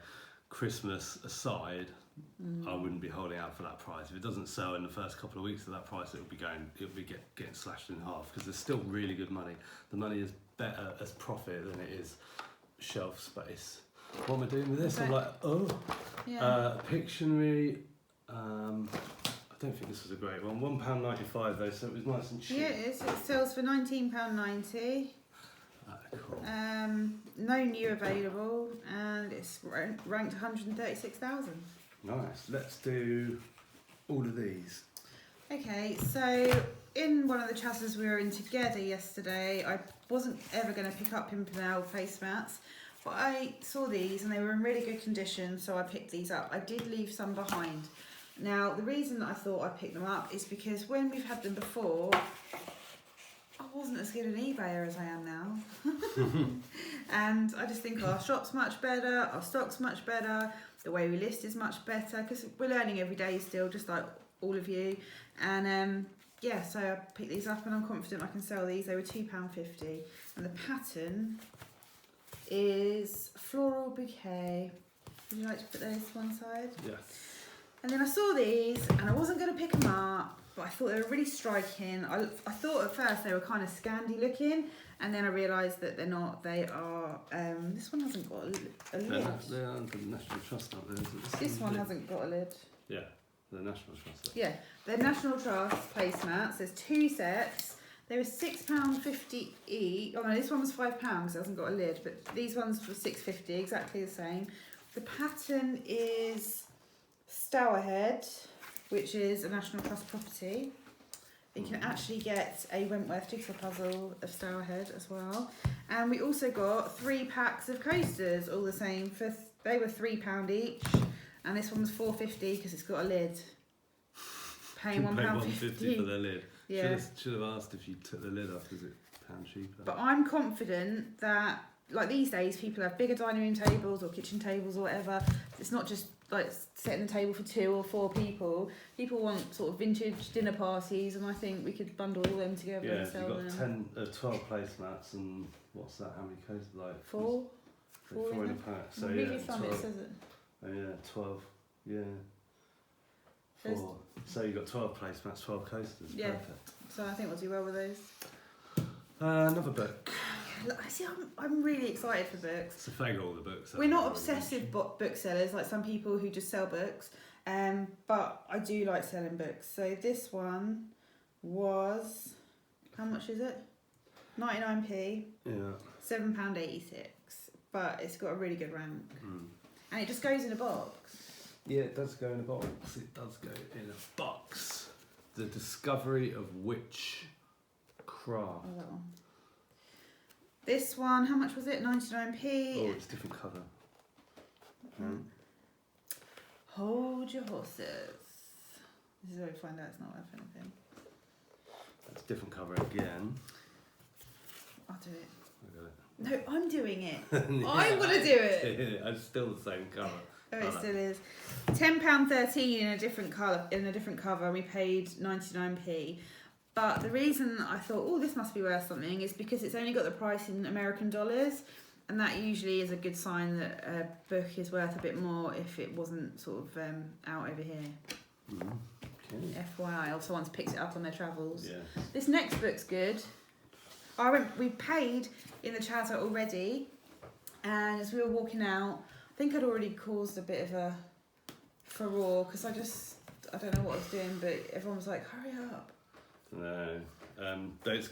[SPEAKER 1] Christmas aside, I wouldn't be holding out for that price. If it doesn't sell in the first couple of weeks at that price, it'll be getting slashed in half, because there's still really good money. The money is better as profit than it is shelf space. What am I doing with this?
[SPEAKER 2] Okay.
[SPEAKER 1] I'm like, Pictionary. I don't think this was a great one. £1.95 though, so it was nice and cheap.
[SPEAKER 2] Yeah, it is. It sells for £19.90.
[SPEAKER 1] Cool.
[SPEAKER 2] No new available, and it's ranked 136,000.
[SPEAKER 1] Nice. Let's do all of these.
[SPEAKER 2] Okay, so in one of the chapters we were in together yesterday, I wasn't ever going to pick up Pimpernel face mats, but I saw these and they were in really good condition, so I picked these up. I did leave some behind. Now, the reason that I thought I'd pick them up is because when we've had them before, I wasn't as good an eBayer as I am now. And I just think our shop's much better, our stock's much better, the way we list is much better, because we're learning every day still, just like all of you. And yeah, so I picked these up and I'm confident I can sell these. They were £2.50. And the pattern is Floral Bouquet. Would you like to put those to one side?
[SPEAKER 1] Yeah.
[SPEAKER 2] And then I saw these and I wasn't going to pick them up, but I thought they were really striking. I thought at first they were kind of Scandi looking, and then I realised that they're not. They are, this one hasn't got a lid.
[SPEAKER 1] They're under the National Trust, aren't they?
[SPEAKER 2] This one hasn't got a lid.
[SPEAKER 1] Yeah, the National Trust.
[SPEAKER 2] Yeah, they're National Trust placemats. There's 2 sets. They were £6.50 each. Oh no, this one was £5 because it hasn't got a lid, but these ones were £6.50, exactly the same. The pattern is Stourhead, which is a National Trust property. You can actually get a Wentworth jigsaw puzzle of Stourhead as well. And we also got 3 packs of coasters, all the same. They were £3 each, and this one's £4.50 because it's got a lid. Paying
[SPEAKER 1] £1.50 for the lid.
[SPEAKER 2] Yeah.
[SPEAKER 1] Should have asked if you took the lid off. Is it £1 cheaper?
[SPEAKER 2] But I'm confident that, like these days, people have bigger dining room tables or kitchen tables or whatever. It's not just like setting the table for 2 or 4 people. People want sort of vintage dinner parties, and I think we could bundle all them together and sell them.
[SPEAKER 1] You've got 12 placemats, and what's that? How many coasters? Like
[SPEAKER 2] 4?
[SPEAKER 1] 4 in a pack. So
[SPEAKER 2] really
[SPEAKER 1] yeah,
[SPEAKER 2] fun,
[SPEAKER 1] 12.
[SPEAKER 2] it says it.
[SPEAKER 1] Oh yeah, 12. Yeah. 4. So you've got 12 placemats, 12 coasters.
[SPEAKER 2] Yeah.
[SPEAKER 1] Perfect.
[SPEAKER 2] So I think we'll do well with those.
[SPEAKER 1] Another book.
[SPEAKER 2] Look, see, I'm really excited for books.
[SPEAKER 1] So favourite all the books.
[SPEAKER 2] We're not obsessive booksellers like some people who just sell books, but I do like selling books. So this one was, how much is it? 99p.
[SPEAKER 1] Yeah.
[SPEAKER 2] £7.86, but it's got a really good rank. And it just goes in a box.
[SPEAKER 1] Yeah, it does go in a box. It does go in a box. The Discovery of Witchcraft.
[SPEAKER 2] Oh, that one. This one, how much was it? 99p.
[SPEAKER 1] Oh, it's a different cover.
[SPEAKER 2] Hold your horses. This is where we find out it's not worth anything.
[SPEAKER 1] That's a different cover again.
[SPEAKER 2] I'll do it.
[SPEAKER 1] I got it.
[SPEAKER 2] No, I'm doing it.
[SPEAKER 1] Yeah,
[SPEAKER 2] I want to do it.
[SPEAKER 1] It's still the same colour.
[SPEAKER 2] Oh, it still is. £10.13 in a different colour, in a different cover, and we paid 99p. But the reason I thought, oh, this must be worth something, is because it's only got the price in American dollars, and that usually is a good sign that a book is worth a bit more if it wasn't sort of out over here.
[SPEAKER 1] Okay.
[SPEAKER 2] FYI, or someone's picked it up on their travels.
[SPEAKER 1] Yeah.
[SPEAKER 2] This next book's good. We paid in the chatter already, and as we were walking out, I think I'd already caused a bit of a furore because I don't know what I was doing, but everyone was like, hurry up.
[SPEAKER 1] No, but it's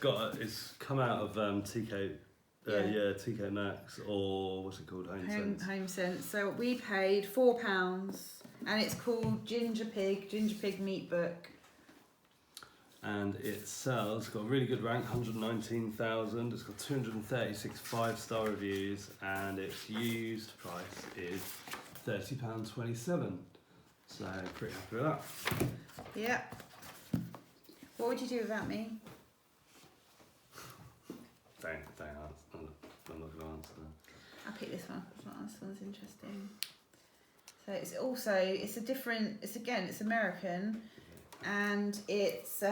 [SPEAKER 1] come out of TK, TK Maxx, or what's it called,
[SPEAKER 2] Home Sense. So we paid £4, and it's called Ginger Pig Meat Book.
[SPEAKER 1] And it sells, it's got a really good rank, 119,000. It's got 236 5-star reviews, and its used price is £30.27. So pretty happy with that.
[SPEAKER 2] Yeah. What would you do without me?
[SPEAKER 1] Don't answer. I'm not going to answer that.
[SPEAKER 2] I'll pick this one. This one's interesting. So it's American, and it's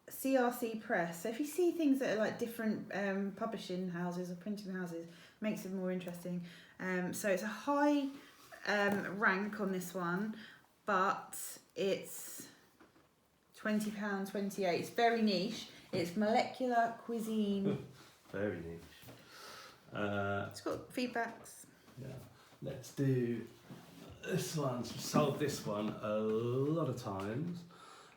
[SPEAKER 2] CRC Press. So if you see things that are like different publishing houses or printing houses, it makes it more interesting. So it's a high rank on this one, but it's £20.28. It's very niche. It's molecular cuisine.
[SPEAKER 1] Very niche.
[SPEAKER 2] It's got feedbacks.
[SPEAKER 1] Yeah. Let's do this one. We've sold this one a lot of times,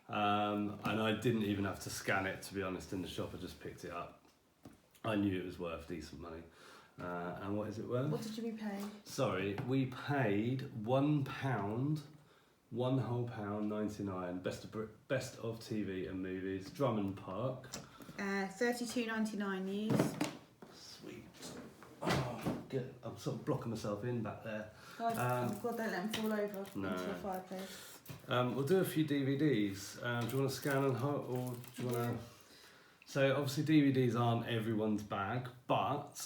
[SPEAKER 1] and I didn't even have to scan it, to be honest, in the shop. I just picked it up. I knew it was worth decent money. And what is it worth?
[SPEAKER 2] What did we pay?
[SPEAKER 1] Sorry, we paid £1, one whole £1.99. Best of TV and movies. Drummond Park.
[SPEAKER 2] 32.99 used.
[SPEAKER 1] Sweet. Oh, good. I'm sort of blocking myself in back there.
[SPEAKER 2] Oh God, don't let them fall over
[SPEAKER 1] No.
[SPEAKER 2] into the fireplace.
[SPEAKER 1] We'll do a few DVDs. Do you want to scan and hold, or do you want to? So obviously DVDs aren't everyone's bag, but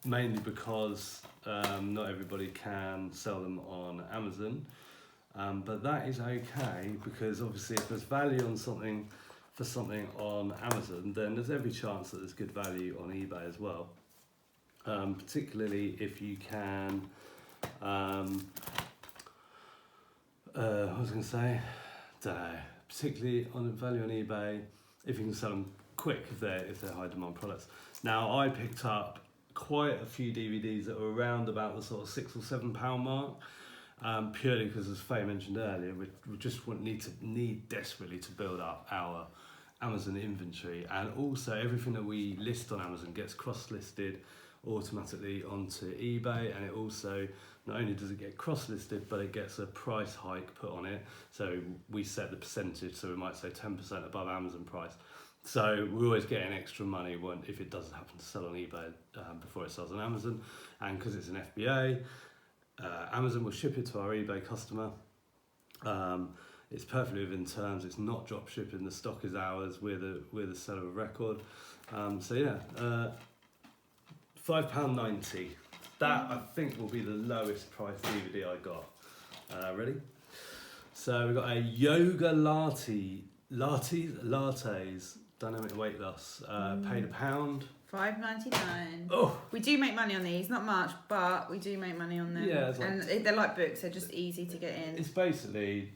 [SPEAKER 1] mainly because not everybody can sell them on Amazon. But that is okay, because obviously if there's value on something on Amazon, then there's every chance that there's good value on eBay as well. Particularly if you can, what was I going to say? Don't know. Particularly on value on eBay, if you can sell them quick if they're high demand products. Now I picked up quite a few DVDs that were around about the sort of £6 or £7 mark. Purely because, as Faye mentioned earlier, we just need desperately to build up our Amazon inventory, and also everything that we list on Amazon gets cross-listed automatically onto eBay, and it also, not only does it get cross-listed, but it gets a price hike put on it. So we set the percentage, so we might say 10% above Amazon price. So we always get an extra money if it does happen to sell on eBay before it sells on Amazon, and because it's an FBA. Amazon will ship it to our eBay customer. It's perfectly within terms. It's not drop shipping. The stock is ours. We're the seller of record. So yeah, £5.90. That I think will be the lowest price DVD I got. Ready? So we've got a yoga lattes, dynamic weight loss. Paid £1.
[SPEAKER 2] $5.99.
[SPEAKER 1] Oh,
[SPEAKER 2] we do make money on these, not much, but we do make money on them.
[SPEAKER 1] Yeah,
[SPEAKER 2] and they're like books; they're just easy to get in.
[SPEAKER 1] it's basically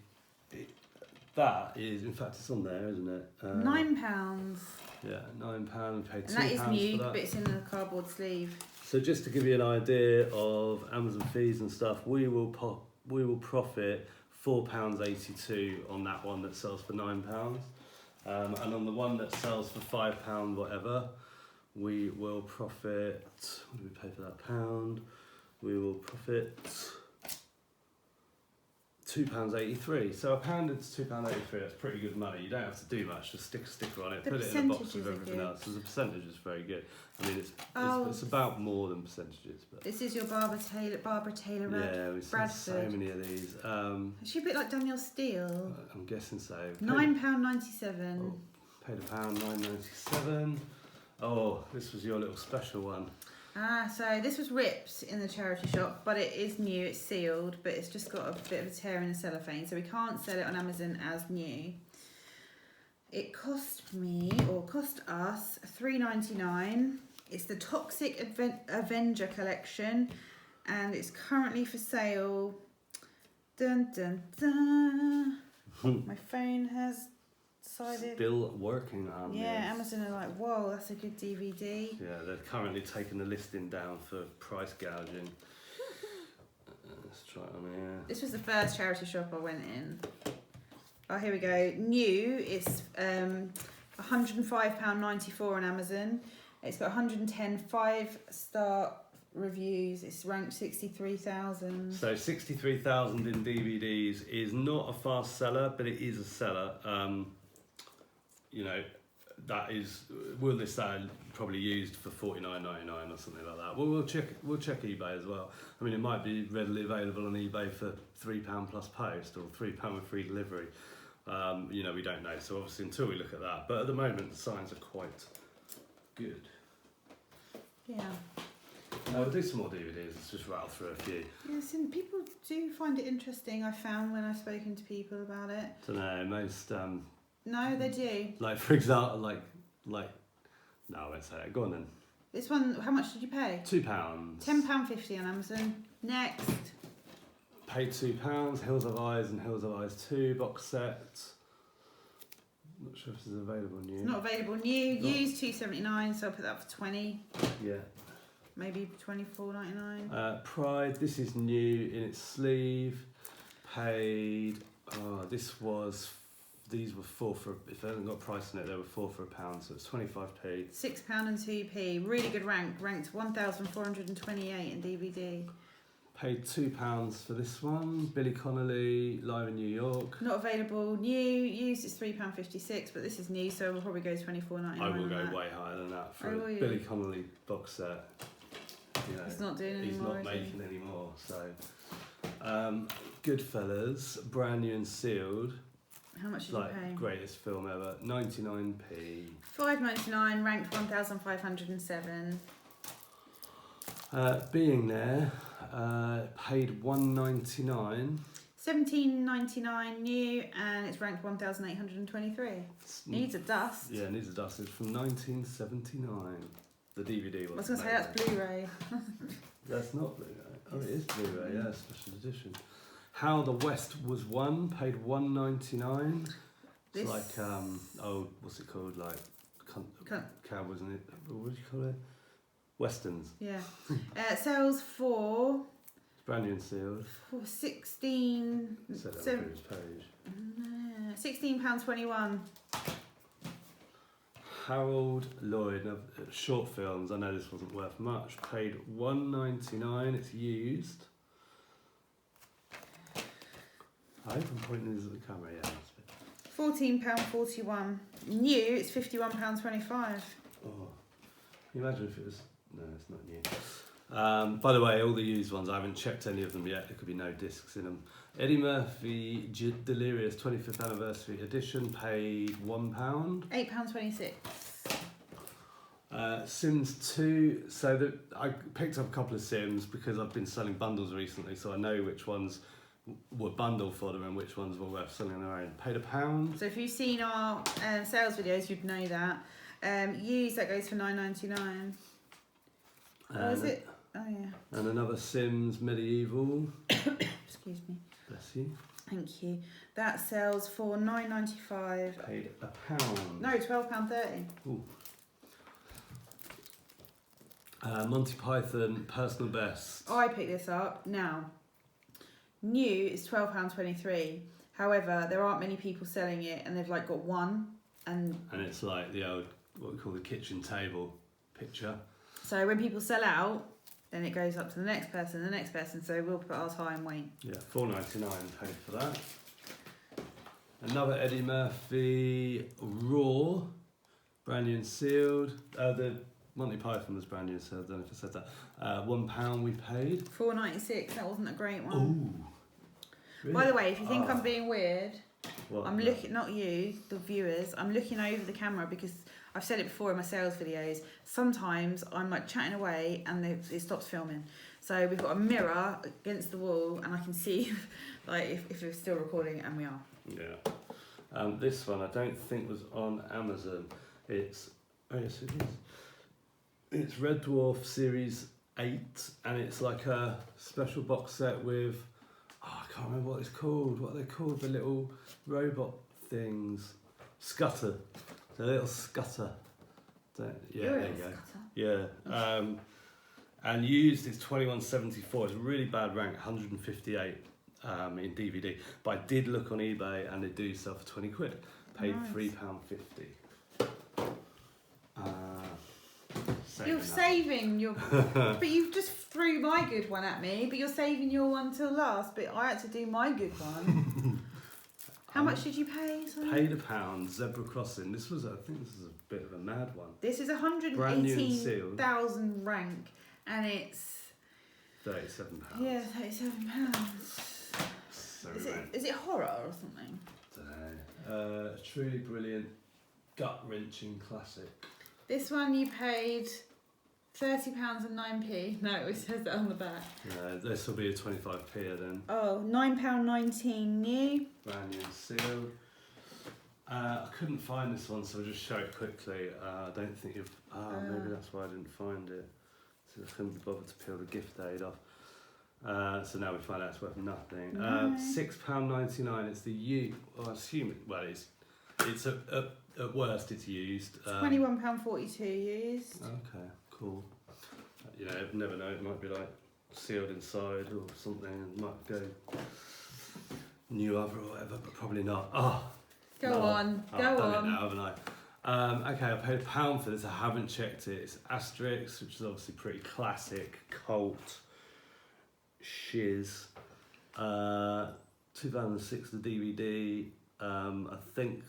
[SPEAKER 1] that is. In fact, it's on there, isn't it?
[SPEAKER 2] £9.
[SPEAKER 1] Yeah, £9. Paid £2
[SPEAKER 2] And that is new,
[SPEAKER 1] for that.
[SPEAKER 2] but it's in the cardboard sleeve.
[SPEAKER 1] So just to give you an idea of Amazon fees and stuff, we will profit £4.82 on that one that sells for £9, and on the one that sells for £5 whatever, we will profit. What do we pay for that £1? We will profit £2.83. So £1 to £2.83. That's pretty good money. You don't have to do much. Just stick a sticker on it,
[SPEAKER 2] The
[SPEAKER 1] put it in a box
[SPEAKER 2] percentages
[SPEAKER 1] with
[SPEAKER 2] are
[SPEAKER 1] everything
[SPEAKER 2] good.
[SPEAKER 1] else. So the percentage is very good. I mean,
[SPEAKER 2] Oh.
[SPEAKER 1] it's about more than percentages, but
[SPEAKER 2] This is your Barbara Taylor
[SPEAKER 1] yeah, we sell so
[SPEAKER 2] Bradford.
[SPEAKER 1] many of these.
[SPEAKER 2] Is she a bit like Danielle Steele?
[SPEAKER 1] I'm guessing so.
[SPEAKER 2] £9.97.
[SPEAKER 1] Oh, paid £1.997. Oh, this was your little special one.
[SPEAKER 2] So this was ripped in the charity shop, but it is new, it's sealed, but it's just got a bit of a tear in the cellophane, so we can't sell it on Amazon as new. It cost us $3.99. It's the Toxic Avenger collection, and it's currently for sale. Dun dun dun. My phone has decided.
[SPEAKER 1] Still working on
[SPEAKER 2] Yeah,
[SPEAKER 1] this.
[SPEAKER 2] Amazon are like, whoa, that's a good DVD.
[SPEAKER 1] Yeah, they're currently taking the listing down for price gouging. Let's try it on here.
[SPEAKER 2] This was the first charity shop I went in. Oh, here we go. New, it's £105.94 on Amazon. It's got 110 5-star reviews. It's ranked 63,000.
[SPEAKER 1] So 63,000 in DVDs is not a fast seller, but it is a seller. You know, that is, will this sale probably used for $49.99 or something like that? Well, we'll check eBay as well. I mean, it might be readily available on eBay for £3 plus post or £3 with free delivery. You know, we don't know. So obviously until we look at that, but at the moment the signs are quite good.
[SPEAKER 2] Yeah.
[SPEAKER 1] We'll do some more DVDs. Let's just rattle through a few.
[SPEAKER 2] Yes, and people do find it interesting. I found when I've spoken to people about it.
[SPEAKER 1] I don't know, most
[SPEAKER 2] No, they do.
[SPEAKER 1] like for example, like no, I won't say it. Go on then.
[SPEAKER 2] This one, how much did you pay?
[SPEAKER 1] £2.
[SPEAKER 2] £10.50 on Amazon. Next.
[SPEAKER 1] Paid £2. Hills of Eyes and Hills of Eyes 2 box set. Not sure if this is available new.
[SPEAKER 2] It's not available new. Used $2.79, so I'll put that for 20.
[SPEAKER 1] Yeah.
[SPEAKER 2] Maybe $24.99.
[SPEAKER 1] Pride. This is new in its sleeve. Paid. These were 4 for. If they haven't got a price in it, they were 4 for £1, so it's 25p.
[SPEAKER 2] £6 and 2p. Really good rank. Ranked 1,428 in DVD.
[SPEAKER 1] Paid £2 for this one. Billy Connolly, live in New York.
[SPEAKER 2] Not available new. Used it's £3.56, but this is new, so we'll probably go $24.99.
[SPEAKER 1] I will
[SPEAKER 2] on
[SPEAKER 1] go
[SPEAKER 2] that.
[SPEAKER 1] way higher than that for
[SPEAKER 2] Oh,
[SPEAKER 1] a
[SPEAKER 2] will you?
[SPEAKER 1] Billy Connolly box set. You know,
[SPEAKER 2] He's not doing
[SPEAKER 1] he's
[SPEAKER 2] anymore.
[SPEAKER 1] not
[SPEAKER 2] is he?
[SPEAKER 1] making anymore. So, Goodfellas, brand new and sealed.
[SPEAKER 2] How much did
[SPEAKER 1] Like
[SPEAKER 2] you pay?
[SPEAKER 1] greatest film ever. 99p.
[SPEAKER 2] $5.99. Ranked 1,507.
[SPEAKER 1] Being there, paid $1.99.
[SPEAKER 2] $17.99 new, and it's ranked 1,823. Needs a dust.
[SPEAKER 1] Yeah, needs a dust. It's from 1979. The DVD was.
[SPEAKER 2] I was going to say that's Blu-ray.
[SPEAKER 1] That's not Blu-ray. Oh, it is Blu-ray. Yeah, special edition. How the West Was Won, paid $1.99. It's like what's it called? Like cowboys, isn't it? What do you call it? Westerns.
[SPEAKER 2] Yeah. Sells for
[SPEAKER 1] It's brand new and sealed.
[SPEAKER 2] £16.
[SPEAKER 1] Said that on the previous page.
[SPEAKER 2] £16.21.
[SPEAKER 1] Harold Lloyd, now, short films. I know this wasn't worth much. Paid $1.99. It's used. I hope I'm pointing this at the camera. Yeah, that's it.
[SPEAKER 2] £14.41. New, it's £51.25.
[SPEAKER 1] Oh, can you imagine if it was? No, it's not new. By the way, all the used ones, I haven't checked any of them yet. There could be no discs in them. Eddie Murphy Delirious 25th Anniversary Edition, paid £1.
[SPEAKER 2] £8.26.
[SPEAKER 1] Sims 2, so I picked up a couple of Sims because I've been selling bundles recently, so I know which ones were bundled for them and which ones were worth selling on their own. Paid £1.
[SPEAKER 2] So if you've seen our sales videos, you'd know that. Used, that goes for $9.99. Oh, is it? Oh, yeah.
[SPEAKER 1] And another Sims Medieval.
[SPEAKER 2] Excuse me.
[SPEAKER 1] Bless you.
[SPEAKER 2] Thank you. That sells for $9.95.
[SPEAKER 1] Paid £1.
[SPEAKER 2] No, £12.30.
[SPEAKER 1] Ooh. Monty Python Personal Best.
[SPEAKER 2] Oh, I picked this up. Now, new is £12.23. However, there aren't many people selling it, and they've like got one. And
[SPEAKER 1] it's like the old, what we call the kitchen table picture.
[SPEAKER 2] so when people sell out, then it goes up to the next person, so we'll put ours high and wait.
[SPEAKER 1] Yeah, $4.99 paid for that. Another Eddie Murphy Raw, brand new and sealed. The Monty Python was brand new and sealed, I don't know if I said that. £1 we paid.
[SPEAKER 2] $4.96, that wasn't a great one.
[SPEAKER 1] Ooh. Really?
[SPEAKER 2] By the way, if you think I'm being weird,
[SPEAKER 1] What?
[SPEAKER 2] I'm looking, not you, the viewers, I'm looking over the camera because I've said it before in my sales videos. Sometimes I'm like chatting away and it stops filming. So we've got a mirror against the wall and I can see like if we're still recording, and we are.
[SPEAKER 1] Yeah. This one I don't think was on Amazon. It's, oh yes it is. It's Red Dwarf Series 8 and it's like a special box set with, I can't remember what it's called. What are they called? The little robot things. Scutter. The little scutter. Yeah, there you go. Yeah. And used is $21.74. It's a really bad rank, 158 in DVD. But I did look on eBay and they do sell for 20 quid. Paid
[SPEAKER 2] Nice.
[SPEAKER 1] £3.50.
[SPEAKER 2] You're saving your, but you just threw my good one at me. But you're saving your one till last. But I had to do my good one. How much did you pay? Sorry?
[SPEAKER 1] Paid £1. Zebra crossing. This was, I think, this is a bit of a mad one.
[SPEAKER 2] This is
[SPEAKER 1] Brand new and sealed.
[SPEAKER 2] 118,000 rank, and it's
[SPEAKER 1] £37.
[SPEAKER 2] yeah, £37.
[SPEAKER 1] So
[SPEAKER 2] Is it horror or something?
[SPEAKER 1] Don't know. Truly brilliant, gut wrenching classic.
[SPEAKER 2] This one you paid £30 and 9p. No, it says that on the back.
[SPEAKER 1] This will be a 25p then.
[SPEAKER 2] Oh, £9.19 new.
[SPEAKER 1] Brand new and sealed. I couldn't find this one, so I'll just show it quickly. I don't think you've. Maybe that's why I didn't find it. So I couldn't be bothered to peel the gift aid off. So now we find out it's worth nothing.
[SPEAKER 2] Nice.
[SPEAKER 1] £6.99. It's the I assume it. Well, it's at worst it's used.
[SPEAKER 2] £21.42 used.
[SPEAKER 1] Okay, cool. You know, never know. It might be like sealed inside or something, and might go new over or whatever, but probably not.
[SPEAKER 2] Go on.
[SPEAKER 1] I've done it now, haven't I? Okay, I paid £1 for this. I haven't checked it. It's Asterix, which is obviously pretty classic, cult, shiz. 2006, the DVD. I think,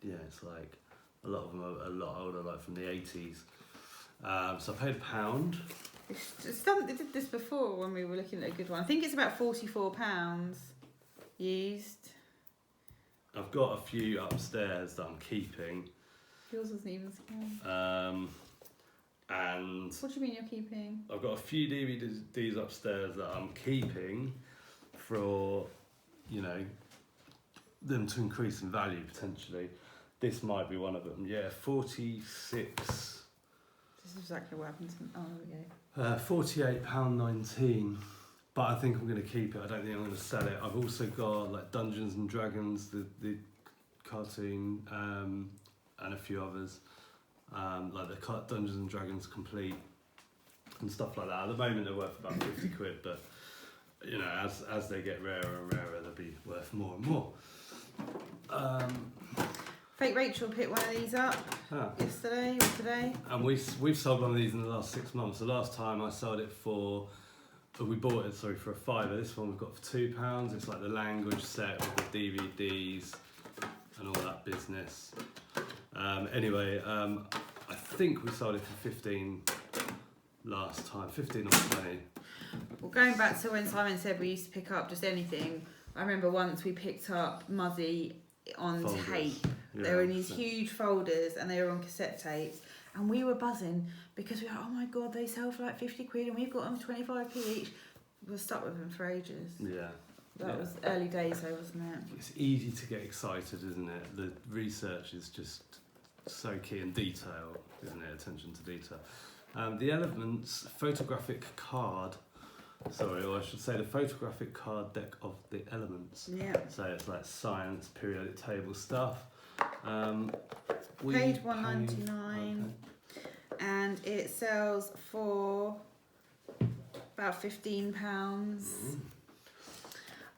[SPEAKER 1] yeah, it's like a lot of them are a lot older, like from the 80s. So I paid £1.
[SPEAKER 2] They did this before when we were looking at a good one. I think it's about £44 used.
[SPEAKER 1] I've got a few upstairs that I'm keeping.
[SPEAKER 2] Yours wasn't even scanned.
[SPEAKER 1] And
[SPEAKER 2] What do you mean you're keeping?
[SPEAKER 1] I've got a few DVDs upstairs that I'm keeping for, you know, them to increase in value potentially. This might be one of them. Yeah, 46.
[SPEAKER 2] This is exactly what happened to me. Oh, there we go.
[SPEAKER 1] £48.19. But I think I'm going to keep it. I don't think I'm going to sell it. I've also got like Dungeons and Dragons, the cartoon, and a few others, like the Dungeons and Dragons Complete and stuff like that. At the moment, they're worth about 50 quid, but you know, as they get rarer and rarer, they'll be worth more and more.
[SPEAKER 2] Fake Rachel picked one of these up yesterday or today.
[SPEAKER 1] And we've sold one of these in the last 6 months. The last time I sold it for. We bought it, for a £5. This one we've got for £2. It's like the language set with the DVDs and all that business. Anyway, I think we sold it for 15 last time, 15 or 20.
[SPEAKER 2] Well, going back to when Simon said we used to pick up just anything, I remember once we picked up Muzzy on
[SPEAKER 1] Folders.
[SPEAKER 2] tape.
[SPEAKER 1] Yeah,
[SPEAKER 2] they were in these huge folders and they were on cassette tapes. And we were buzzing because we were like, oh my God, they sell for like 50 quid and we've got them for 25p each. We were stuck with them for ages.
[SPEAKER 1] Yeah.
[SPEAKER 2] That was early days though, wasn't it?
[SPEAKER 1] It's easy to get excited, isn't it? The research is just so key, and detail, isn't it? Attention to detail. The Elements photographic card. Sorry, or I should say the photographic card deck of the Elements.
[SPEAKER 2] Yeah.
[SPEAKER 1] So it's like science, periodic table stuff.
[SPEAKER 2] Paid £1.99 and it sells for about £15.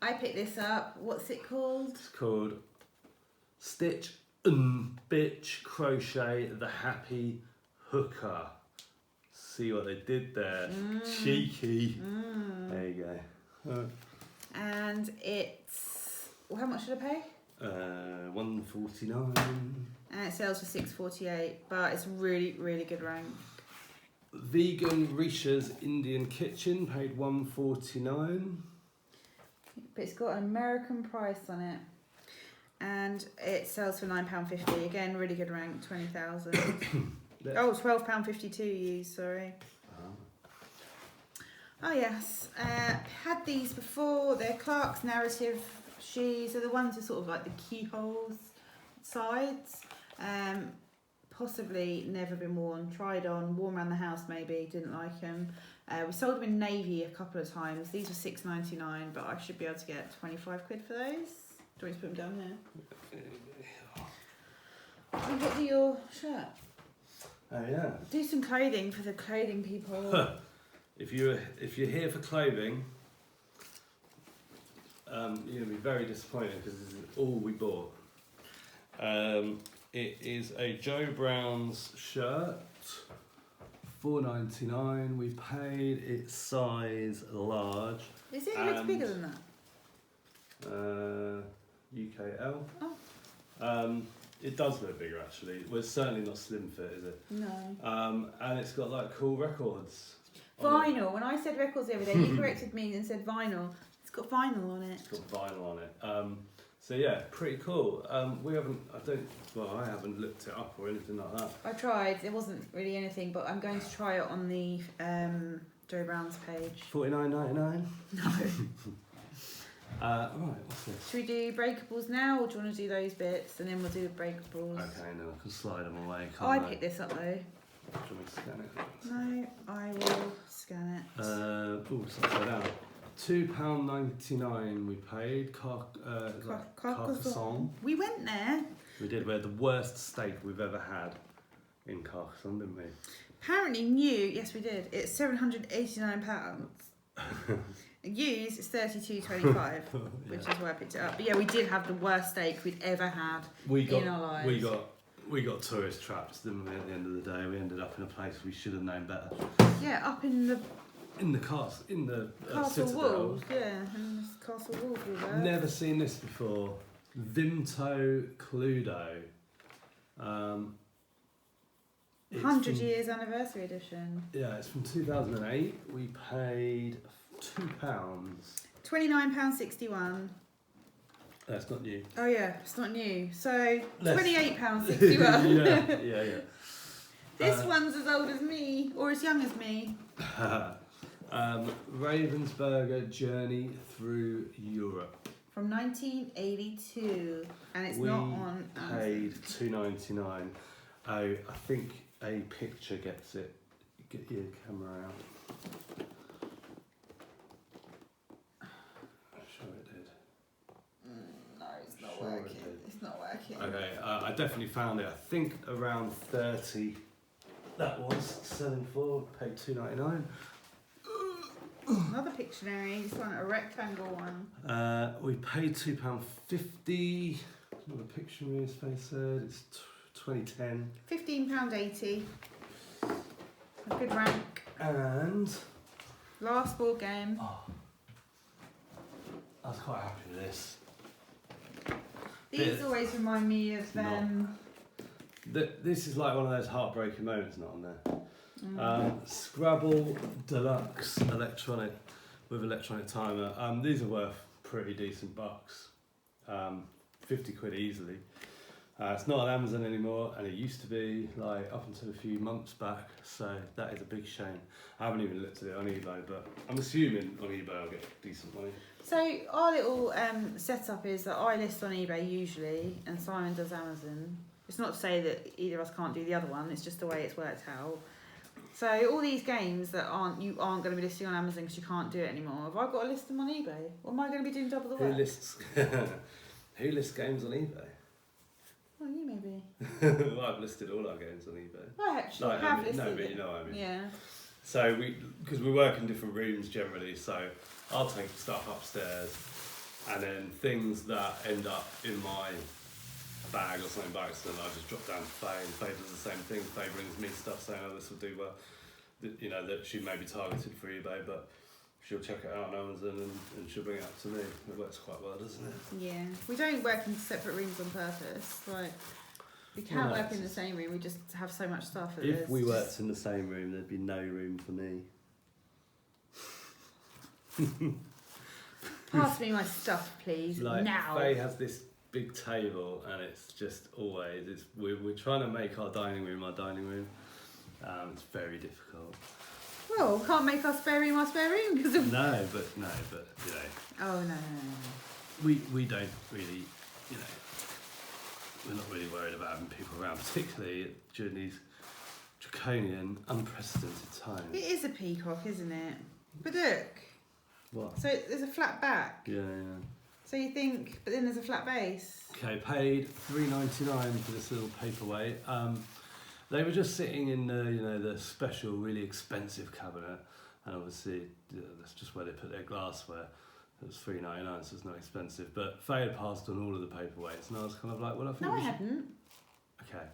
[SPEAKER 2] I picked this up. What's it called?
[SPEAKER 1] It's called Stitch and Bitch Crochet the Happy Hooker See what they did there. Cheeky. There you go.
[SPEAKER 2] And it's, well, how much did I pay?
[SPEAKER 1] $149.
[SPEAKER 2] And it sells for $6.48, but it's really, really good rank.
[SPEAKER 1] Vegan Risha's Indian Kitchen paid $149.
[SPEAKER 2] But it's got an American price on it. And it sells for £9.50. Again, really good rank, 20,000. Oh, £12.52 used, sorry. Oh yes, had these before. They're Clark's Narrative shoes. They're the ones with sort of like the keyholes sides. Possibly never been worn. Tried on, worn around the house maybe. Didn't like them. We sold them in navy a couple of times. These were $6.99, but I should be able to get 25 quid for those. Do you want me to put them down there? And what do your shirt?
[SPEAKER 1] Oh yeah.
[SPEAKER 2] Do some clothing for the clothing people.
[SPEAKER 1] If you're here for clothing, you're gonna be very disappointed because this is all we bought. It is a Joe Brown's shirt, $4.99. We paid its size large.
[SPEAKER 2] Is it? It looks bigger than that.
[SPEAKER 1] UKL.
[SPEAKER 2] Oh.
[SPEAKER 1] It does look bigger actually. Well, it's certainly not slim fit, is it?
[SPEAKER 2] No.
[SPEAKER 1] And it's got like cool records.
[SPEAKER 2] Vinyl. When I said records the other day, you corrected me and said vinyl. It's got vinyl on it.
[SPEAKER 1] It's got vinyl on it. So yeah, pretty cool. I haven't looked it up or anything like that.
[SPEAKER 2] I tried. It wasn't really anything, but I'm going to try it on the Joe Brown's page.
[SPEAKER 1] $49.99.
[SPEAKER 2] No.
[SPEAKER 1] Right, what's this?
[SPEAKER 2] Should we do breakables now, or do you want to do those bits and then we'll do the breakables?
[SPEAKER 1] Okay, no, I can slide them away.
[SPEAKER 2] Oh, I picked this up though.
[SPEAKER 1] Do you want me to scan it?
[SPEAKER 2] No, I will scan it.
[SPEAKER 1] It's upside down. £2.99 we paid. Carcassonne.
[SPEAKER 2] We went there.
[SPEAKER 1] We did. We had the worst steak we've ever had in Carcassonne, didn't we?
[SPEAKER 2] Apparently new, yes we did. It's £789. Used it's $32.25, which is why I picked it up. But yeah, we did have the worst steak we'd ever had in our lives.
[SPEAKER 1] We got tourist traps, didn't we? At the end of the day, we ended up in a place we should have known better.
[SPEAKER 2] Yeah, up in the castle
[SPEAKER 1] Citadel.
[SPEAKER 2] walls. Yeah, and the castle walls we were.
[SPEAKER 1] Never seen this before. Vimto Cluedo.
[SPEAKER 2] 100 years anniversary edition.
[SPEAKER 1] Yeah, it's from 2008. We paid £2.
[SPEAKER 2] £29.61.
[SPEAKER 1] That's not new.
[SPEAKER 2] Oh yeah, it's not new. So £28.61.
[SPEAKER 1] yeah.
[SPEAKER 2] This one's as old as me, or as young as me.
[SPEAKER 1] Ravensburger Journey Through Europe.
[SPEAKER 2] From 1982, and it's not on.
[SPEAKER 1] Paid $2.99. Oh, I think a picture gets it. Get your camera out. I'm sure it did.
[SPEAKER 2] No, it's not working. It's not working.
[SPEAKER 1] Okay, I definitely found it. I think around 30. That was selling for. Paid $2.99.
[SPEAKER 2] Another Pictionary. This one, a rectangle one.
[SPEAKER 1] We paid £2.50. Another Pictionary, as Faye said. It's 2010.
[SPEAKER 2] £15.80. A good rank.
[SPEAKER 1] And
[SPEAKER 2] Last board game.
[SPEAKER 1] I was quite happy with this.
[SPEAKER 2] These always remind me of them.
[SPEAKER 1] This is like one of those heartbreaking moments not on there. Scrabble Deluxe electronic with electronic timer. These are worth pretty decent bucks. 50 quid easily. It's not on Amazon anymore, and it used to be like up until a few months back, so that is a big shame. I haven't even looked at it on eBay, but I'm assuming on eBay I'll get decent money.
[SPEAKER 2] So our little setup is that I list on eBay usually, and Simon does Amazon. It's not to say that either of us can't do the other one, it's just the way it's worked out. So all these games that you aren't going to be listing on Amazon because you can't do it anymore, have I got to list them on eBay? Or am I going to be doing double the work?
[SPEAKER 1] Who lists games on eBay?
[SPEAKER 2] Well, you maybe.
[SPEAKER 1] Well, I've listed all our games on eBay.
[SPEAKER 2] I actually have listed
[SPEAKER 1] no, but
[SPEAKER 2] it.
[SPEAKER 1] you know what I mean.
[SPEAKER 2] Yeah.
[SPEAKER 1] So because we work in different rooms generally, so I'll take stuff upstairs, and then things that end up in my bag or something by accident, I just drop down to Faye, and Faye does the same thing. Faye brings me stuff saying, oh, this will do well. you know, that she may be targeted for eBay, but she'll check it out on Amazon and she'll bring it up to me. It works quite well, doesn't it?
[SPEAKER 2] Yeah, we don't work in separate rooms on purpose. Like, we can't work in the same room. We just have so much stuff.
[SPEAKER 1] If we worked in the same room, there'd be no room for me.
[SPEAKER 2] Pass me my stuff, please.
[SPEAKER 1] Like,
[SPEAKER 2] now.
[SPEAKER 1] Faye has this big table, and it's just always we're trying to make our dining room our dining room. It's very difficult.
[SPEAKER 2] Well, can't make our spare room our spare room because of...
[SPEAKER 1] No, but you know.
[SPEAKER 2] Oh no.
[SPEAKER 1] We don't really, you know. We're not really worried about having people around, particularly during these draconian, unprecedented times.
[SPEAKER 2] It is a peacock, isn't it? But look.
[SPEAKER 1] What?
[SPEAKER 2] So there's a flat back.
[SPEAKER 1] Yeah.
[SPEAKER 2] So you think, but then there's a flat base.
[SPEAKER 1] Okay, paid $3.99 for this little paperweight. They were just sitting in the special, really expensive cabinet, and obviously that's just where they put their glassware. It was $3.99, so it's not expensive. But Faye had passed on all of the paperweights, and I was kind of like, well, I think.
[SPEAKER 2] No, I hadn't.
[SPEAKER 1] Okay.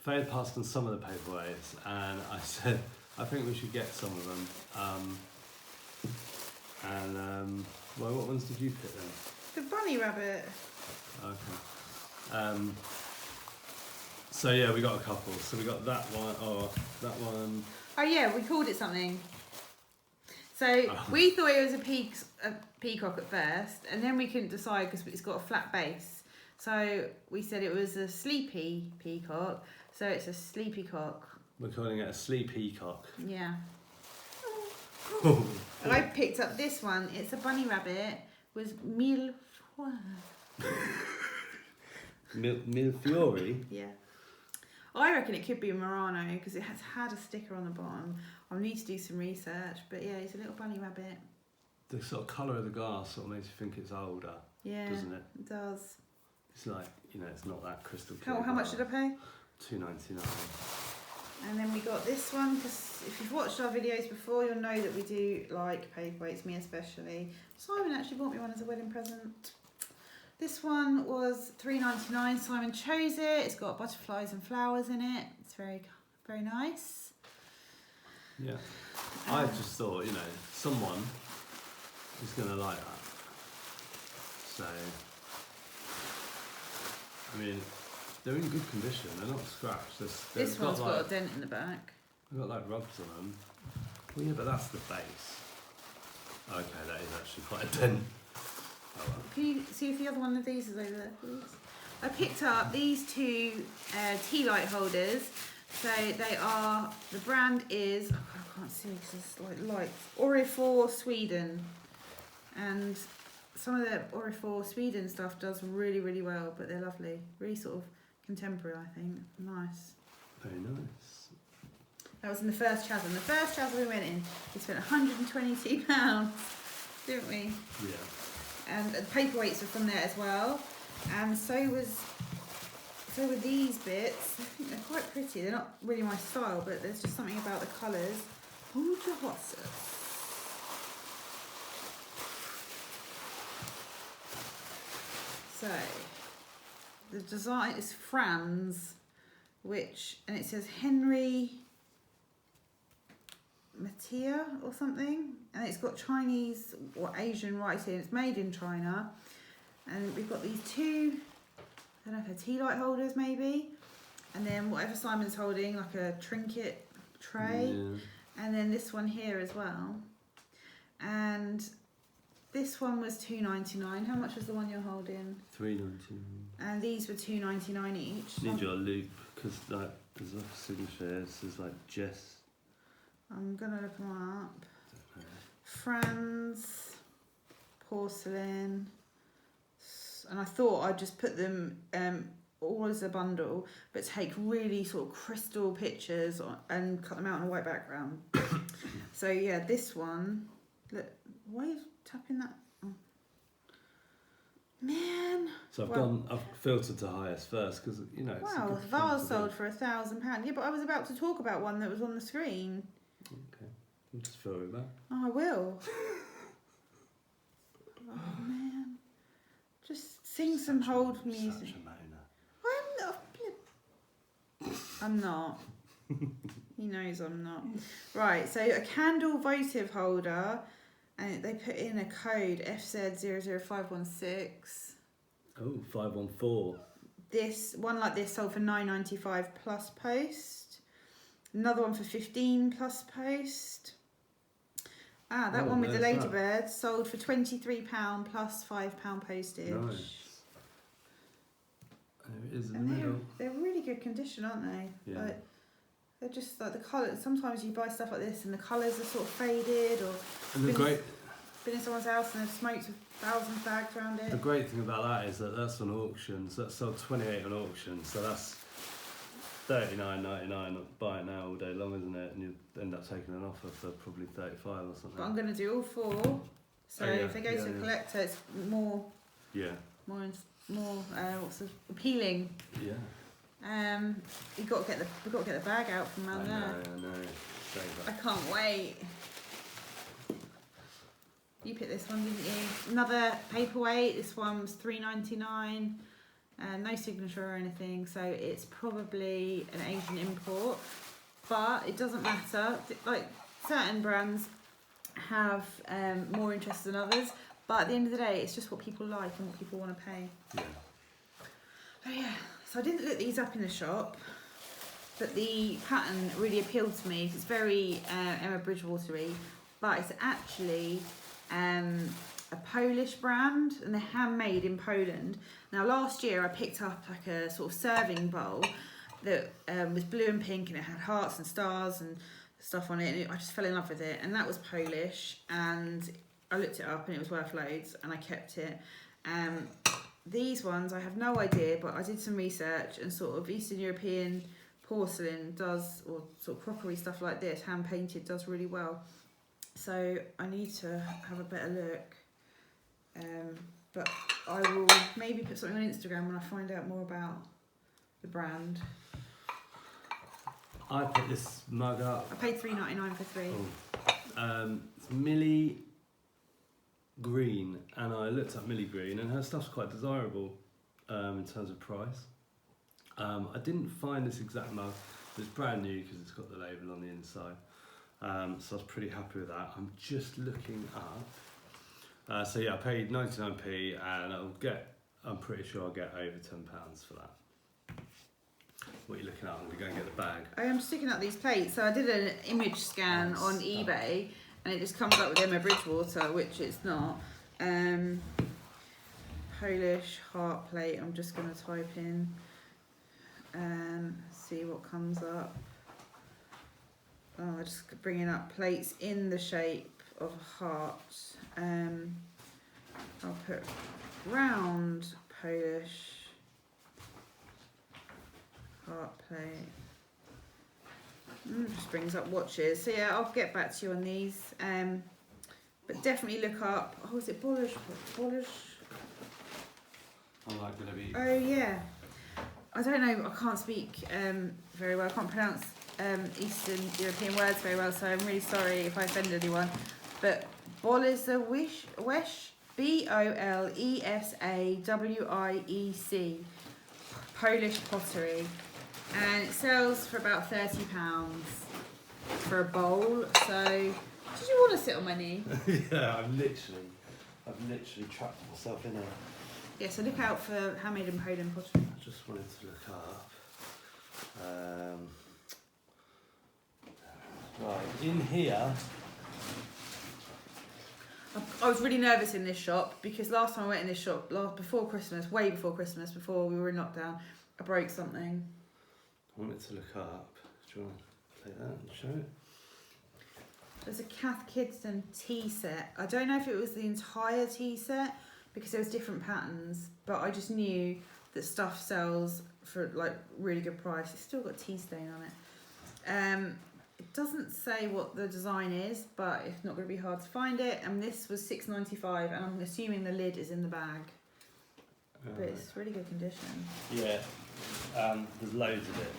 [SPEAKER 1] Faye had passed on some of the paperweights, and I said, I think we should get some of them. Well, what ones did you pick then?
[SPEAKER 2] The bunny rabbit.
[SPEAKER 1] Okay. So yeah, we got a couple. So we got that one. Oh, that one.
[SPEAKER 2] Oh yeah, we called it something. So we thought it was a peacock at first, and then we couldn't decide because it's got a flat base. So we said it was a sleepy peacock. So it's a sleepy cock.
[SPEAKER 1] We're calling it a sleepy cock.
[SPEAKER 2] Yeah. I picked up this one. It's a bunny rabbit with mille fleurs.
[SPEAKER 1] Mille fiori?
[SPEAKER 2] Yeah. I reckon it could be a Murano because it has had a sticker on the bottom. I'll need to do some research, but yeah, it's a little bunny rabbit.
[SPEAKER 1] The sort of colour of the glass sort of makes you think it's older, doesn't it?
[SPEAKER 2] It does.
[SPEAKER 1] It's like, it's not that crystal clear.
[SPEAKER 2] How much did I pay?
[SPEAKER 1] $2.99.
[SPEAKER 2] And then we got this one because if you've watched our videos before, you'll know that we do like paperweights, me especially. Simon actually bought me one as a wedding present. This one was $3.99. Simon chose it. It's got butterflies and flowers in it. It's very, very nice.
[SPEAKER 1] Yeah. I just thought, someone is going to like that. So, I mean, they're in good condition. They're not scratched.
[SPEAKER 2] This one's got a dent in the back.
[SPEAKER 1] They've got like rubs on them. Well, yeah, but that's the base. Okay, that is actually quite a dent. Oh, well.
[SPEAKER 2] Can you see if the other one of these is over there, please? I picked up these two tea light holders. So they are, the brand is, I can't see because it's like lights, Oriflame Sweden. And some of the Oriflame Sweden stuff does really, really well, but they're lovely. Really sort of contemporary, I think. Nice.
[SPEAKER 1] Very nice.
[SPEAKER 2] That was in the first chasm. The first chasm we went in, we spent £122, didn't we?
[SPEAKER 1] Yeah.
[SPEAKER 2] And the paperweights are from there as well. And so were these bits. I think they're quite pretty. They're not really my style, but there's just something about the colours. Hold your horses. So, the design is Franz, and it says Henry Mattia or something, and it's got Chinese or Asian writing. It's made in China, and we've got these two, I don't know if they're tea light holders maybe, and then whatever Simon's holding, like a trinket tray, and then this one here as well, and this one was $2.99. How much was the one you're holding?
[SPEAKER 1] $3.99.
[SPEAKER 2] And these were $2.99 each.
[SPEAKER 1] Need your loop because like there's a signature. It says like Jess.
[SPEAKER 2] I'm gonna look them up. Franz porcelain, and I thought I'd just put them all as a bundle, but take really sort of crystal pictures and cut them out on a white background. So yeah, this one. Look, why are you tapping that? Oh. Man.
[SPEAKER 1] So I've filtered to highest first because
[SPEAKER 2] Wow, the vase sold for £1,000. Yeah, but I was about to talk about one that was on the screen.
[SPEAKER 1] Okay, I'll just fill it back.
[SPEAKER 2] Oh, I will. Oh man, just sing some hold music.
[SPEAKER 1] Such a moaner.
[SPEAKER 2] I'm not. He knows I'm not. Right, so a candle votive holder, and they put in a code FZ00516.
[SPEAKER 1] Oh, 514.
[SPEAKER 2] This one like this sold for $9.95 plus post. Another one for $15 plus post. That one with the ladybird sold for £23 plus £5 postage.
[SPEAKER 1] Nice. There it is in
[SPEAKER 2] And
[SPEAKER 1] the middle.
[SPEAKER 2] they're really good condition, aren't they?
[SPEAKER 1] Yeah.
[SPEAKER 2] Like, they're just like the colours. Sometimes you buy stuff like this and the colours are sort of faded, or
[SPEAKER 1] And the great,
[SPEAKER 2] been in someone's house and they've smoked 1,000 bags around it.
[SPEAKER 1] the great thing about that is that that's on auction. So that's sold 28 on auction. So that's $39.99. Buy it now all day long, isn't it? And you end up taking an offer for probably 35 or something.
[SPEAKER 2] But I'm going to do all four. So if they go to a collector, it's more.
[SPEAKER 1] Yeah.
[SPEAKER 2] More appealing.
[SPEAKER 1] Yeah.
[SPEAKER 2] We've got to get the bag out from around there.
[SPEAKER 1] I know.
[SPEAKER 2] I can't wait. You picked this one, didn't you? Another paperweight. This one's $3.99. No signature or anything, so it's probably an Asian import. But it doesn't matter. Like, certain brands have more interest than others. But at the end of the day, it's just what people like and what people want to pay.
[SPEAKER 1] Yeah.
[SPEAKER 2] Oh yeah. So I didn't look these up in the shop, but the pattern really appealed to me. It's very Emma Bridgewater-y, but it's actually a Polish brand, and they're handmade in Poland. Now last year I picked up like a sort of serving bowl that was blue and pink, and it had hearts and stars and stuff on it, and I just fell in love with it. And that was Polish, and I looked it up and it was worth loads, and I kept it. These ones, I have no idea, but I did some research, and sort of Eastern European porcelain does, or sort of crockery stuff like this, hand painted, does really well. So I need to have a better look. But I will maybe put something on Instagram when I find out more about the brand.
[SPEAKER 1] I picked this mug up.
[SPEAKER 2] I paid $3.99 for three.
[SPEAKER 1] It's Millie Green, and I looked up Millie Green, and her stuff's quite desirable in terms of price. I didn't find this exact mug, but it's brand new because it's got the label on the inside. So I was pretty happy with that. I'm just looking up. So yeah, I paid 99p, and I'm pretty sure I'll get over £10 for that. What are you looking at? I'm going to go and get the bag.
[SPEAKER 2] I am sticking up these plates. So I did an image scan on eBay, and it just comes up with Emma Bridgewater, which it's not. Polish heart plate. I'm just going to type in and see what comes up. Oh, I'm just bringing up plates in the shape of a heart. I'll put round Polish heart plate. Just brings up watches. So yeah, I'll get back to you on these. But definitely look up. Oh, is it Polish? Polish?
[SPEAKER 1] I'm like going to be.
[SPEAKER 2] Oh yeah. I don't know. I can't speak very well. I can't pronounce Eastern European words very well. So I'm really sorry if I offend anyone. But Bolesawiec, Bolesawiec, Polish pottery. And it sells for about £30 for a bowl. So, did you want to sit on my knee?
[SPEAKER 1] Yeah, I've literally trapped myself in there.
[SPEAKER 2] Yeah, so look out for handmade in Poland pottery.
[SPEAKER 1] I just wanted to look up. Right, in here.
[SPEAKER 2] I was really nervous in this shop because last time I went in this shop, before Christmas, way before Christmas, before we were in lockdown, I broke something.
[SPEAKER 1] I wanted to look up. Do you want to take that and show it?
[SPEAKER 2] There's a Cath Kidston tea set. I don't know if it was the entire tea set because there was different patterns, but I just knew that stuff sells for like really good price. It's still got tea stain on it. It doesn't say what the design is, but it's not going to be hard to find it. And this was $6.95, and I'm assuming the lid is in the bag. But it's really good condition.
[SPEAKER 1] Yeah, there's loads of it.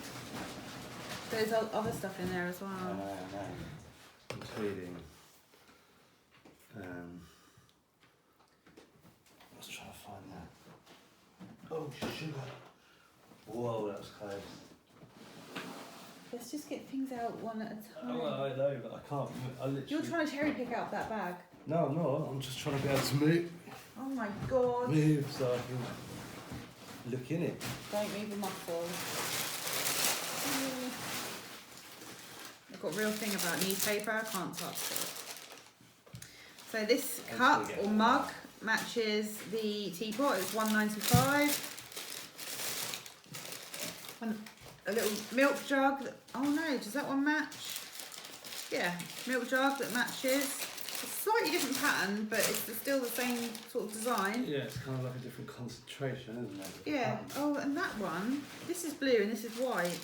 [SPEAKER 2] There's other stuff in there as well.
[SPEAKER 1] I know. Including, let's try to find that. Oh, sugar. Whoa, that was close.
[SPEAKER 2] Let's just get things out one at a time.
[SPEAKER 1] Oh, I know, but I can't. I literally.
[SPEAKER 2] You're trying to cherry pick out that bag.
[SPEAKER 1] No, I'm not. I'm just trying to be able to move.
[SPEAKER 2] Oh my god.
[SPEAKER 1] Move so I can look in it.
[SPEAKER 2] Don't move the muscles. I've got a real thing about newspaper, I can't touch it. So this cup or mug matches the teapot, it's $1.95. A little milk jug, oh no, does that one match? Yeah, milk jug that matches. It's a slightly different pattern, but it's still the same sort of design.
[SPEAKER 1] Yeah, it's kind of like a different concentration, isn't it?
[SPEAKER 2] Yeah, oh, and that one, this is blue and this is white.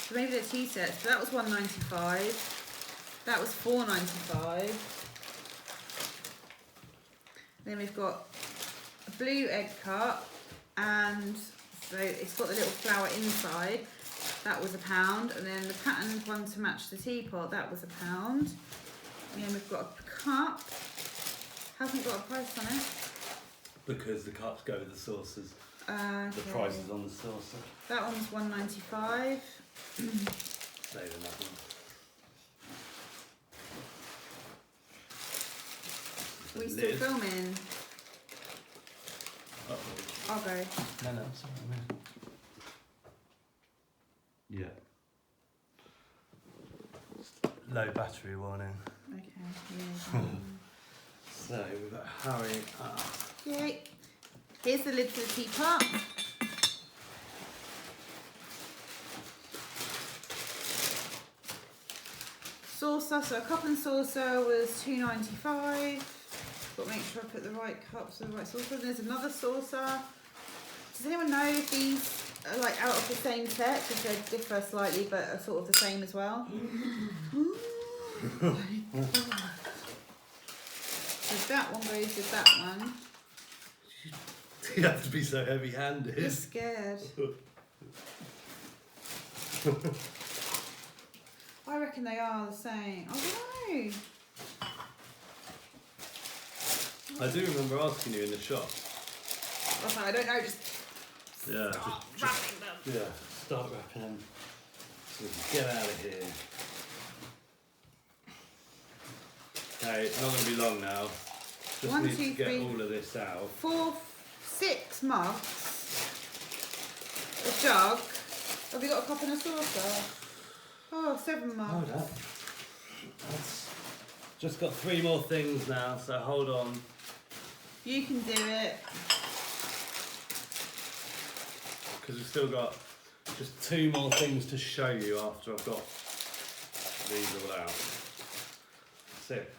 [SPEAKER 2] So maybe they're tea sets. So that was $1.95. That was $4.95. Then we've got a blue egg cup, and so it's got the little flower inside. That was £1, and then the patterned one to match the teapot, that was £1. And then we've got a cup. Hasn't got a price on it.
[SPEAKER 1] Because the cups go with the saucers.
[SPEAKER 2] Okay.
[SPEAKER 1] The price is on the saucer.
[SPEAKER 2] That one's $1.95.
[SPEAKER 1] Saving that one.
[SPEAKER 2] We still filming?
[SPEAKER 1] Uh-oh.
[SPEAKER 2] I'll go.
[SPEAKER 1] No, sorry, man. Yeah. Low battery warning.
[SPEAKER 2] Okay, yeah.
[SPEAKER 1] So we've got Harry up.
[SPEAKER 2] Yay. Here's the lid for the teapot. Saucer, so a cup and saucer was $2.95. Got to make sure I put the right cups with the right saucer. There's another saucer. Does anyone know if these are like out of the same set? Because they differ slightly, but are sort of the same as well. So that one goes with that one.
[SPEAKER 1] You have to be so heavy-handed.
[SPEAKER 2] You're scared. I reckon they are the same. I don't know.
[SPEAKER 1] I do remember asking you in the shop.
[SPEAKER 2] I was like, I don't know, just
[SPEAKER 1] Yeah,
[SPEAKER 2] start wrapping them.
[SPEAKER 1] yeah, start wrapping them. So we can get out of here. Okay, it's not going to be long now. Just
[SPEAKER 2] One,
[SPEAKER 1] need
[SPEAKER 2] two,
[SPEAKER 1] to get
[SPEAKER 2] three.
[SPEAKER 1] all of this out.
[SPEAKER 2] 4, 6 mugs. A jug. Have we got a cup and a saucer? Oh, 7 mugs.
[SPEAKER 1] Hold up. That's just got 3 more things now, so hold on.
[SPEAKER 2] You can do it.
[SPEAKER 1] Because we've still got just 2 more things to show you after I've got these all out. That's it.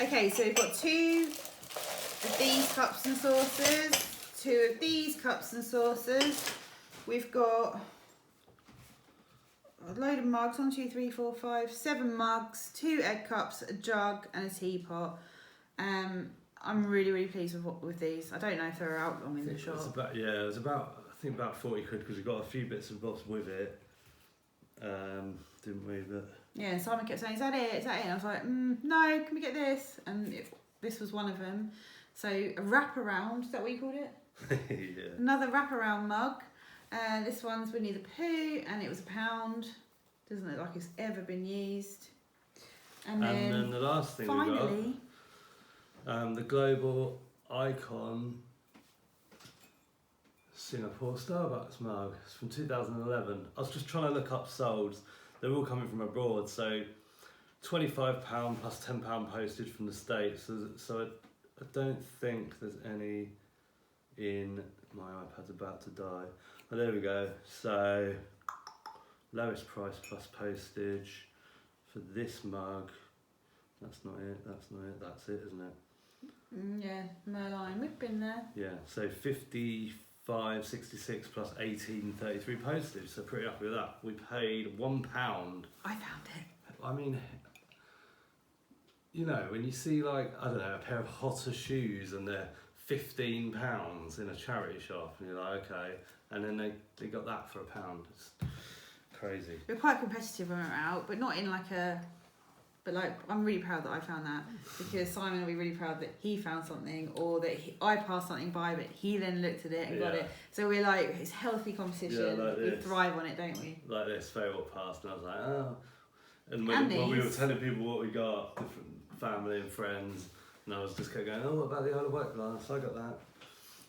[SPEAKER 2] Okay, so we've got 2 of these cups and saucers, 2 of these cups and saucers. We've got a load of mugs, 1, 2, 3, 4, 5, 7 mugs, 2 egg cups, a jug and a teapot. I'm really, really pleased with these. I don't know if they're out long in the shop.
[SPEAKER 1] It's about, yeah, it was about, I think about 40 quid because we got a few bits and bobs with it. Didn't we? But
[SPEAKER 2] Yeah, and Simon kept saying, is that it? Is that it? And I was like, no, can we get this? And this was one of them. So a wraparound, is that what you called it?
[SPEAKER 1] yeah.
[SPEAKER 2] Another wraparound mug. This one's Winnie the Pooh, and it was £1. Doesn't look like it's ever been used. And then
[SPEAKER 1] the last thing
[SPEAKER 2] finally,
[SPEAKER 1] we got, the global icon Singapore Starbucks mug. It's from 2011. I was just trying to look up solds. They're all coming from abroad, so £25 plus £10 postage from the States. So I don't think there's any in, my iPad's about to die. Oh, there we go. So lowest price plus postage for this mug. That's not it, that's not it, that's it, isn't it?
[SPEAKER 2] yeah, Merline, we've been there.
[SPEAKER 1] Yeah, so 55.66 plus 18.33 postage, so pretty happy with that. We paid £1.
[SPEAKER 2] I found it.
[SPEAKER 1] I mean, you know, when you see like, I don't know, a pair of Hotter shoes and they're £15 in a charity shop, and you're like, okay, and then they got that for £1. It's crazy.
[SPEAKER 2] We're quite competitive when we're out, but not in like a But like, I'm really proud that I found that, because Simon will be really proud that he found something, or that I passed something by, but he then looked at it and got it. So we're like, it's healthy competition.
[SPEAKER 1] Like
[SPEAKER 2] we thrive on it, don't we?
[SPEAKER 1] Like this photo passed, and I was like, oh. And when we were telling people what we got, different family and friends, and I was just kept going, oh, what about the Isle of Wight glass? I got that.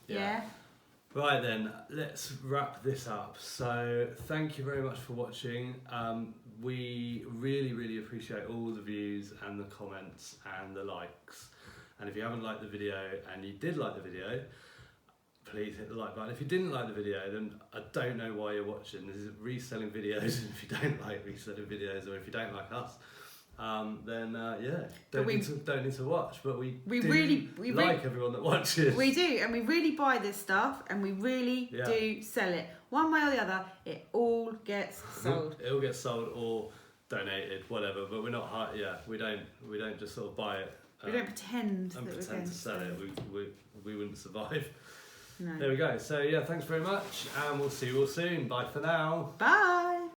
[SPEAKER 2] Yeah.
[SPEAKER 1] Right then, let's wrap this up. So thank you very much for watching. We really, really appreciate all the views and the comments and the likes. And if you haven't liked the video and you did like the video, please hit the like button. If you didn't like the video, then I don't know why you're watching. This is reselling videos, and if you don't like reselling videos, or if you don't like us, then don't need to watch. But we really like everyone that watches.
[SPEAKER 2] We do, and we really buy this stuff, and we really do sell it. One way or the other, it all gets sold.
[SPEAKER 1] It all gets sold or donated, whatever. But we're not hard. Yeah, we don't just sort of buy it.
[SPEAKER 2] We don't pretend that we're going
[SPEAKER 1] to sell it. We wouldn't survive.
[SPEAKER 2] No.
[SPEAKER 1] There we go. So yeah, thanks very much, and we'll see you all soon. Bye for now.
[SPEAKER 2] Bye.